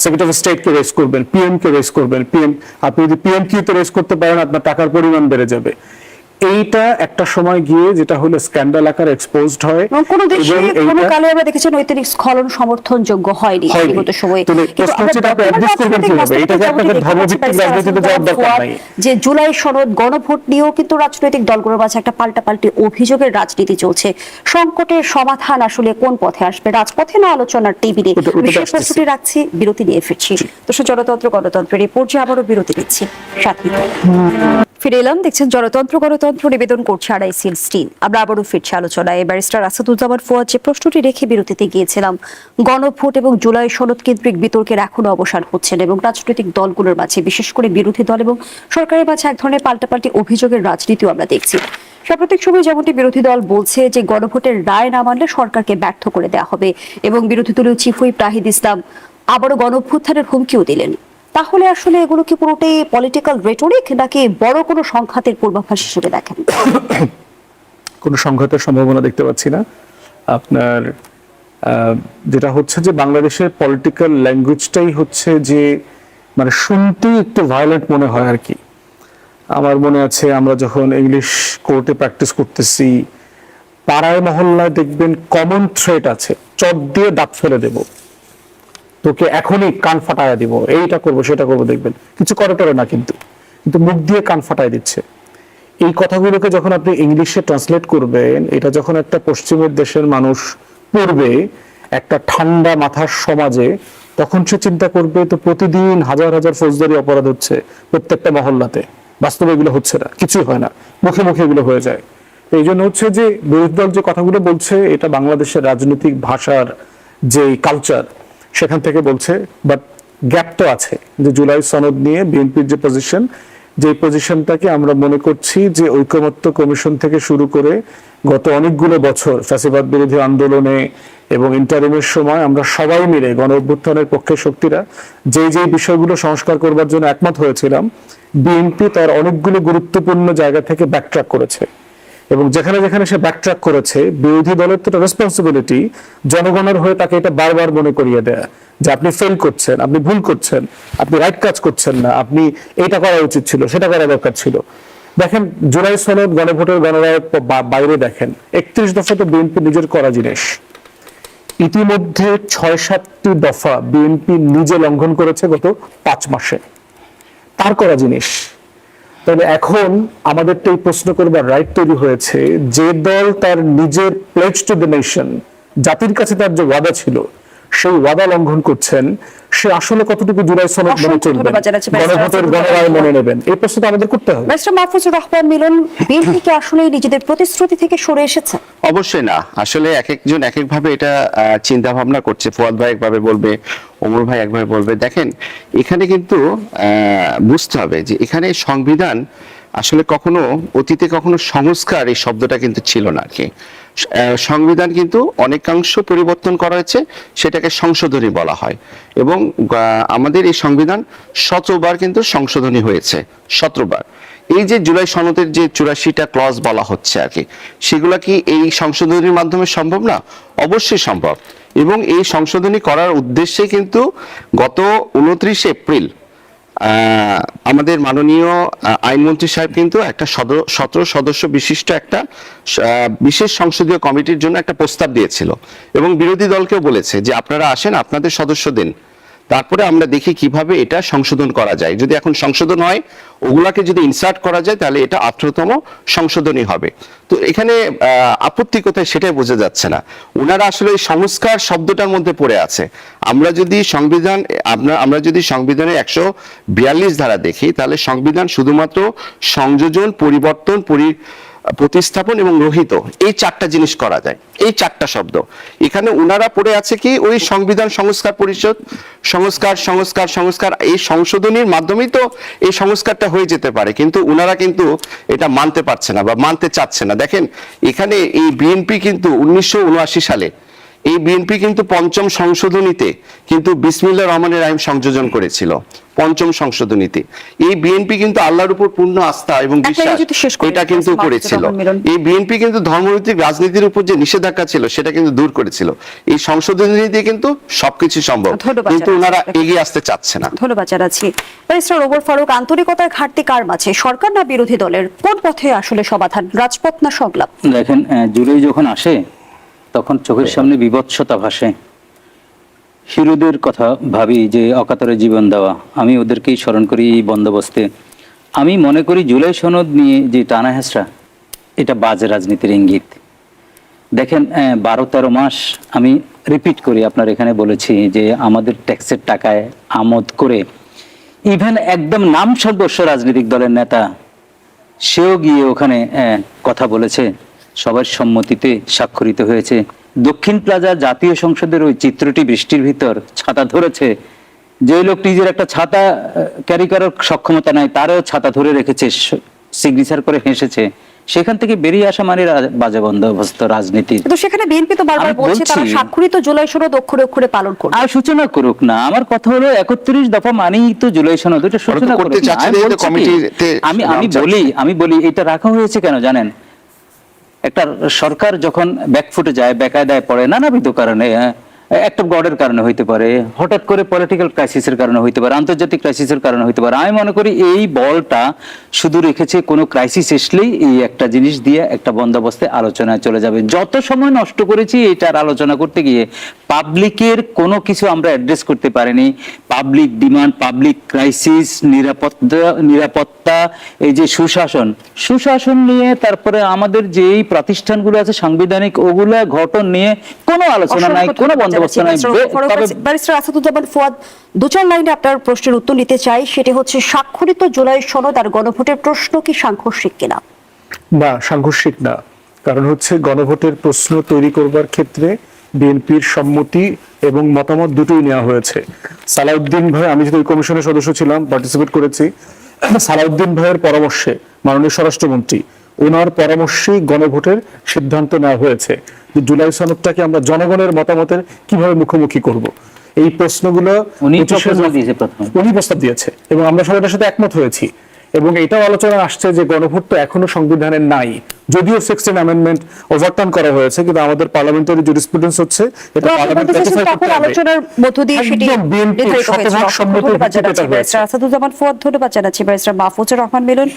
সেক্রেটারি অফ স্টেটকে রেজ করবেন, পিএম কে রেজ করবেন। আপনি যদি পিএম কিউতে রেজ করতে পারেন, আপনার টাকার পরিমাণ বেড়ে যাবে। এইটা একটা সময় গিয়ে যেটা হলো স্ক্যান্ডাল আকারে এক্সপোজড হয়। কোন দেশে কোন কালে আমরা দেখেছি নৈতিক স্খলন সমর্থনযোগ্য হয়নি বিগত সময়ে। যে জুলাই সনদ, গণভোট নিয়েও কিন্তু রাজনৈতিক দলগুলোর মাঝে একটা পাল্টাপাল্টি অভিযোগের রাজনীতি চলছে। সংকটের সমাধান আসলে কোন পথে আসবে, রাজপথে না আলোচনার টেবিলে? সেই প্রশ্নটি রাখছি, বিরতি নিয়ে ফিরছি। তো জনতন্ত্র গণতন্ত্রের এই পর্যায়ে আবারও বিরতি নিচ্ছি, সাথে ফিরে এলাম। দেখছেন জনতন্ত্র গণতন্ত্র, নিবেদন করছে আড়াইসিল স্টিল। আমরা আবারও ফিরছি আলোচনায়। ব্যারিস্টার আসাদুজ্জামান ফুয়াদ যে প্রশ্নটি রেখে বিরতিতে গিয়েছিলাম, গণভোট এবং জুলাই সনদ কেন্দ্রিক বিতর্কের এখনো অবসান হচ্ছে না এবং রাজনৈতিক দলগুলোর মাঝে, বিশেষ করে বিরোধী দল এবং সরকারের মাঝে এক ধরনের পাল্টাপাল্টি অভিযোগের রাজনীতিও আমরা দেখছি। সাম্প্রতিক সময় যেমনটি বিরোধী দল বলছে যে গণভোটের রায় না মানলে সরকারকে ব্যর্থ করে দেওয়া হবে, এবং বিরোধী দলীয় চিফ হুইপ নাহিদ ইসলাম আবারও গণঅভ্যুত্থানের হুমকিও দিলেন। তাহলে আসলে এগুলো কি পুরোটাই পলিটিক্যাল রেটরিক, নাকি বড় কোনো সংঘাতের পূর্বাভাস হিসেবে দেখেন? কোনো সংঘাতের সম্ভাবনা দেখতে পাচ্ছি না। আপনার যেটা হচ্ছে যে বাংলাদেশের পলিটিক্যাল ল্যাঙ্গুয়েজটাই হচ্ছে যে মানে শুনতেই একটু ভায়োলেন্ট মনে হয় আর কি। আমার মনে আছে আমরা যখন ইংলিশ কোর্টে প্র্যাকটিস করতেছি, পাড়ায় মহল্লায় দেখবেন কমন থ্রেট আছে, চট দিয়ে দাঁত ফেলে দেব, তোকে এখনই কান ফাটায় দিব, এইটা করবো সেটা করবো, দেখবেন কিছু করে টরে না, কিন্তু মুখ দিয়ে কান ফাটায় দিচ্ছে। এই কথাগুলোকে যখন আপনি ইংলিশে ট্রান্সলেট করবেন, এটা যখন একটা পশ্চিমের দেশের মানুষ পড়বে একটা ঠান্ডা মাথার সমাজে, তখন সে চিন্তা করবে তো প্রতিদিন হাজার হাজার ফৌজদারি অপরাধ হচ্ছে প্রত্যেকটা মহল্লাতে। বাস্তবে এগুলো হচ্ছে না, কিছুই হয় না, মুখে মুখে এগুলো হয়ে যায়। এই জন্য হচ্ছে যে বিরোধী দল যে কথাগুলো বলছে এটা বাংলাদেশের রাজনৈতিক ভাষার যে কালচার সেখান থেকে বলছে, বাট গ্যাপ তো আছে যে জুলাই সনদ নিয়ে বিএনপির যে পজিশন, যে পজিশনটাকে আমরা মনে করছি যে ঐকমত্য কমিশন থেকে শুরু করে গত অনেকগুলো বছর ফ্যাসিবাদ বিরোধী আন্দোলনে এবং ইন্টারিমের সময় আমরা সবাই মিলে গণ অভ্যুত্থানের পক্ষে শক্তিরা যে বিষয়গুলো সংস্কার করবার জন্য একমত হয়েছিলাম, বিএনপি তার অনেকগুলো গুরুত্বপূর্ণ জায়গা থেকে ব্যাকট্র্যাক করেছে। এবং যেখানে যেখানে সে ব্যাকট্র্যাক করেছে, বিরোধী দলের তো রেসপন্সিবিলিটি জনগণের হয়ে তাকে এটা বারবার মনে করিয়ে দেয়া যে আপনি ফেল করছেন, আপনি ভুল করছেন, আপনি রাইট কাজ করছেন না, আপনি এটা করা উচিত ছিল, সেটা করা দরকার ছিল। দেখেন জুলাই সনদ গণভোটের গণরায়ের বাইরে দেখেন 31 দফা তো বিএনপি নিজের করা জিনিস, ইতিমধ্যে 6-7টি দফা বিএনপি নিজে লঙ্ঘন করেছে গত 5 মাসে, তার করা জিনিস। তবে এখন আমাদের তো এই প্রশ্ন করবার রাইট তৈরি হয়েছে, যে দল তার নিজের প্লেজ টু দ্য নেশন, জাতির কাছে তার যে ওয়াদা ছিল সেই ওয়াদা লঙ্ঘন করছেন, সে আসলে কতটুকু জুলাই সনদ মনে চলবেন, গণভোটের গণরায় মনে নেবেন, এই প্রশ্ন তো আমাদের করতে হবে। মিস্টার মাহফুজুর রহমান মিলন, বিএনপি কি আসলে নিজেদের প্রতিশ্রুতি থেকে সরে এসেছে? অবশ্যই না, আসলে এক একজন এক একভাবে এটা চিন্তা ভাবনা করছে। ফুয়াদ ভাই একভাবে বলবে, ওমর ভাই একভাবে বলবে। দেখেন এখানে কিন্তু বুঝতে হবে যে এখানে সংবিধান আসলে কখনো অতীতে কখনো সংস্কার এই শব্দটা কিন্তু ছিল না আর কি। সংবিধান কিন্তু অনেকাংশ পরিবর্তন করা হয়েছে, সেটাকে সংশোধনী বলা হয়। এবং আমাদের এই সংবিধান 17 বার কিন্তু সংশোধনী হয়েছে, 17 বার। এই যে জুলাই সনদের যে 84টা ক্লজ বলা হচ্ছে আর কি, সেগুলা কি এই সংশোধনীর মাধ্যমে সম্ভব না? অবশ্যই সম্ভব। এবং এই সংশোধনী করার উদ্দেশ্যে কিন্তু গত 29 এপ্রিল আমাদের মাননীয় আইনমন্ত্রী সাহেব কিন্তু একটা 17 সদস্য বিশিষ্ট একটা বিশেষ সংসদীয় কমিটির জন্য একটা প্রস্তাব দিয়েছিল এবং বিরোধী দলকেও বলেছে যে আপনারা আসেন, আপনাদের সদস্য দিন, তারপরে আমরা দেখি কিভাবে এটা সংশোধন করা যায়। যদি এখন সংশোধন হয়, ওগুলাকে যদি ইনসার্ট করা যায়, তাহলে এটা 18তম সংশোধনী হবে। তো এখানে আপত্তি কোথায় সেটাই বোঝা যাচ্ছে না। ওনারা আসলে এই সংস্কার শব্দটার মধ্যে পড়ে আছে। আমরা যদি সংবিধানের 142 ধারা দেখি, তাহলে সংবিধান শুধুমাত্র সংযোজন, পরিবর্তন, প্রতিস্থাপন এবং রহিত, এই 4টা জিনিস করা যায়, এই 4টা শব্দ। এখানে উনারা পড়ে আছে কি ওই সংবিধান সংস্কার পরিষদ, সংস্কার এই সংশোধনীর মাধ্যমেই তো এই সংস্কারটা হয়ে যেতে পারে, কিন্তু উনারা কিন্তু এটা মানতে পারছে না বা মানতে চাচ্ছে না। দেখেন এখানে এই বিএনপি কিন্তু 1979 সালে এই বিএনপি কিন্তু 5ম সংশোধনীতে কিন্তু বিসমিল্লাহির রহমানির রহিম সংযোজন করেছিল। 5ম সংশোধনীতে এই বিএনপি কিন্তু আল্লাহর উপর পূর্ণ আস্থা এবং বিশ্বাস এটা কিন্তু করেছিল। এই বিএনপি কিন্তু ধর্মভিত্তিক রাজনীতির উপর যে নিষেধাজ্ঞা ছিল সেটা কিন্তু দূর করেছিল। এই সংশোধনী দিয়ে কিন্তু সবকিছু সম্ভব, কিন্তু ওনারা এগিয়ে আসতে চাচ্ছে না। ধন্যবাদ জানাচ্ছি। ব্যারিস্টার ওমর ফারুক, আন্তরিকতার ঘাটতি কার মাঝে, সরকার না বিরোধী দলের? কোন পথে আসলে সমাধান, রাজপথ না সংলাপ? দেখেন জুলাই যখন আসে তখন চোখের সামনে বিভৎসতা ভাসে। হিরোদের কথা ভাবি যে অকাতরে জীবন দেওয়া, আমি ওদেরকেই স্মরণ করি এই বন্দোবস্তে। আমি মনে করি জুলাই সনদ নিয়ে যে টানা হেঁচড়া, এটা বাজে রাজনীতির ইঙ্গিত। দেখেন 12-13 মাস আমি রিপিট করি, আপনার এখানে বলেছি যে আমাদের ট্যাক্সের টাকায় আমোদ করে ইভেন একদম নাম সর্বস্ব রাজনৈতিক দলের নেতা সেও গিয়ে ওখানে কথা বলেছে, সবার সম্মতিতে স্বাক্ষরিত হয়েছে। দক্ষিণ প্লাজা জাতীয় সংসদের ওই চিত্রটি বৃষ্টির ভিতর ছাতা ধরেছে, যে লোকটি নিজের একটা ছাতা ক্যারি করার সক্ষমতা নাই তারও ছাতা ধরে রেখেছে, সিগনেচার করে হেসেছে। সেখান থেকে বেরিয়ে আসা মানে বাজে বন্দোবস্ত রাজনীতি। কিন্তু সেখানে বিএনপি তো বারবার বলছে তারা স্বাক্ষরিত জুলাই সনদ অক্ষরে অক্ষরে পালন করবে। আর সূচনা করুক না, আমার কথা হলো 31 দফা মানেই তো জুলাই সনদ, এটা সূচনা করতে আমি বলি এটা রাখা হয়েছে কেন জানেন? একটা সরকার যখন ব্যাকফুটে যায়, বেকায়দায় পড়ে নানাবিধ কারণে, একটা গডের কারণে হইতে পারে, হঠাৎ করে পলিটিক্যাল ক্রাইসিসের কারণে হইতে পারে, আন্তর্জাতিক ক্রাইসিসের কারণে হইতে পারে। আমি মনে করি এই বলটা শুধু রেখেছে কোনো ক্রাইসিস আসলেই এই একটা জিনিস দিয়ে একটা বন্দোবস্তে আলোচনায় চলে যাবে। যত সময় নষ্ট করেছি এটার আলোচনা করতে গিয়ে পাবলিকের কোনো কিছু আমরা অ্যাড্রেস করতে পারিনি। পাবলিক ডিমান্ড, পাবলিক ক্রাইসিস, নিরাপত্তা, এই যে সুশাসন নিয়ে, তারপরে আমাদের যে এই প্রতিষ্ঠানগুলো আছে সাংবিধানিক, ওগুলা ঘটন নিয়ে কোনো আলোচনা নাই, কোনো বন্দোবস্ত নাই। ব্যারিস্টার আসাদুজ্জামান ফুয়াদ, 2-4 লাইনে আপনার প্রশ্নের উত্তর নিতে চাই, সেটি হচ্ছে স্বাক্ষরিত জুলাই সনদ আর গণভোটের প্রশ্ন কি সাংঘর্ষিক কিনা? না, সাংঘর্ষিক না। কারণ হচ্ছে গণভোটের প্রশ্ন তৈরি করবার ক্ষেত্রে বিএনপির সম্মতি এবং মতামত দুটোই নেওয়া হয়েছে। সালাউদ্দিন ভাই, আমি যেহেতু ওই কমিশনের সদস্য ছিলাম, পার্টিসিপেট করেছি, সালাউদ্দিন ভাইয়ের পরামর্শে মাননীয় স্বরাষ্ট্রমন্ত্রী ওনার পরামর্শেই গণভোটের সিদ্ধান্ত নেওয়া হয়েছে যে জুলাই সনদটাকে আমরা জনগণের মতামতের কিভাবে মুখোমুখি করব। এই প্রশ্নগুলো উনি 25 প্রপোজাল দিয়েছে প্রথমে। উনি প্রস্তাব দিয়েছে এবং আমরা সবাই এটার সাথে একমত হয়েছি। এবং এটাও আলোচনা আসছে যে গণভোট তো এখনো সংবিধানে নাই, যদিও 16 অ্যামেন্ডমেন্ট ওভারটার্ন করা হয়েছে, কিন্তু আমাদের পার্লামেন্টারি জুরিসপ্রুডেন্স হচ্ছে এটা তো আপনি পার্লামেন্ট বলতে চাচ্ছেন ratify করতে তখন হবে। আলোচনার মধ্য দিয়ে সেটি একদম BNP নির্ধারিত হয়েছিল। শতভাগ সম্মতির ধন্যবাদ ভিত্তিতে জানাচ্ছি এটা হয়েছে। ব্যারিস্টার আসাদুজ্জামান ফুয়াদ, ধন্যবাদ জানাচ্ছি ব্যারিস্টার মাহফুজুর রহমান মিলন।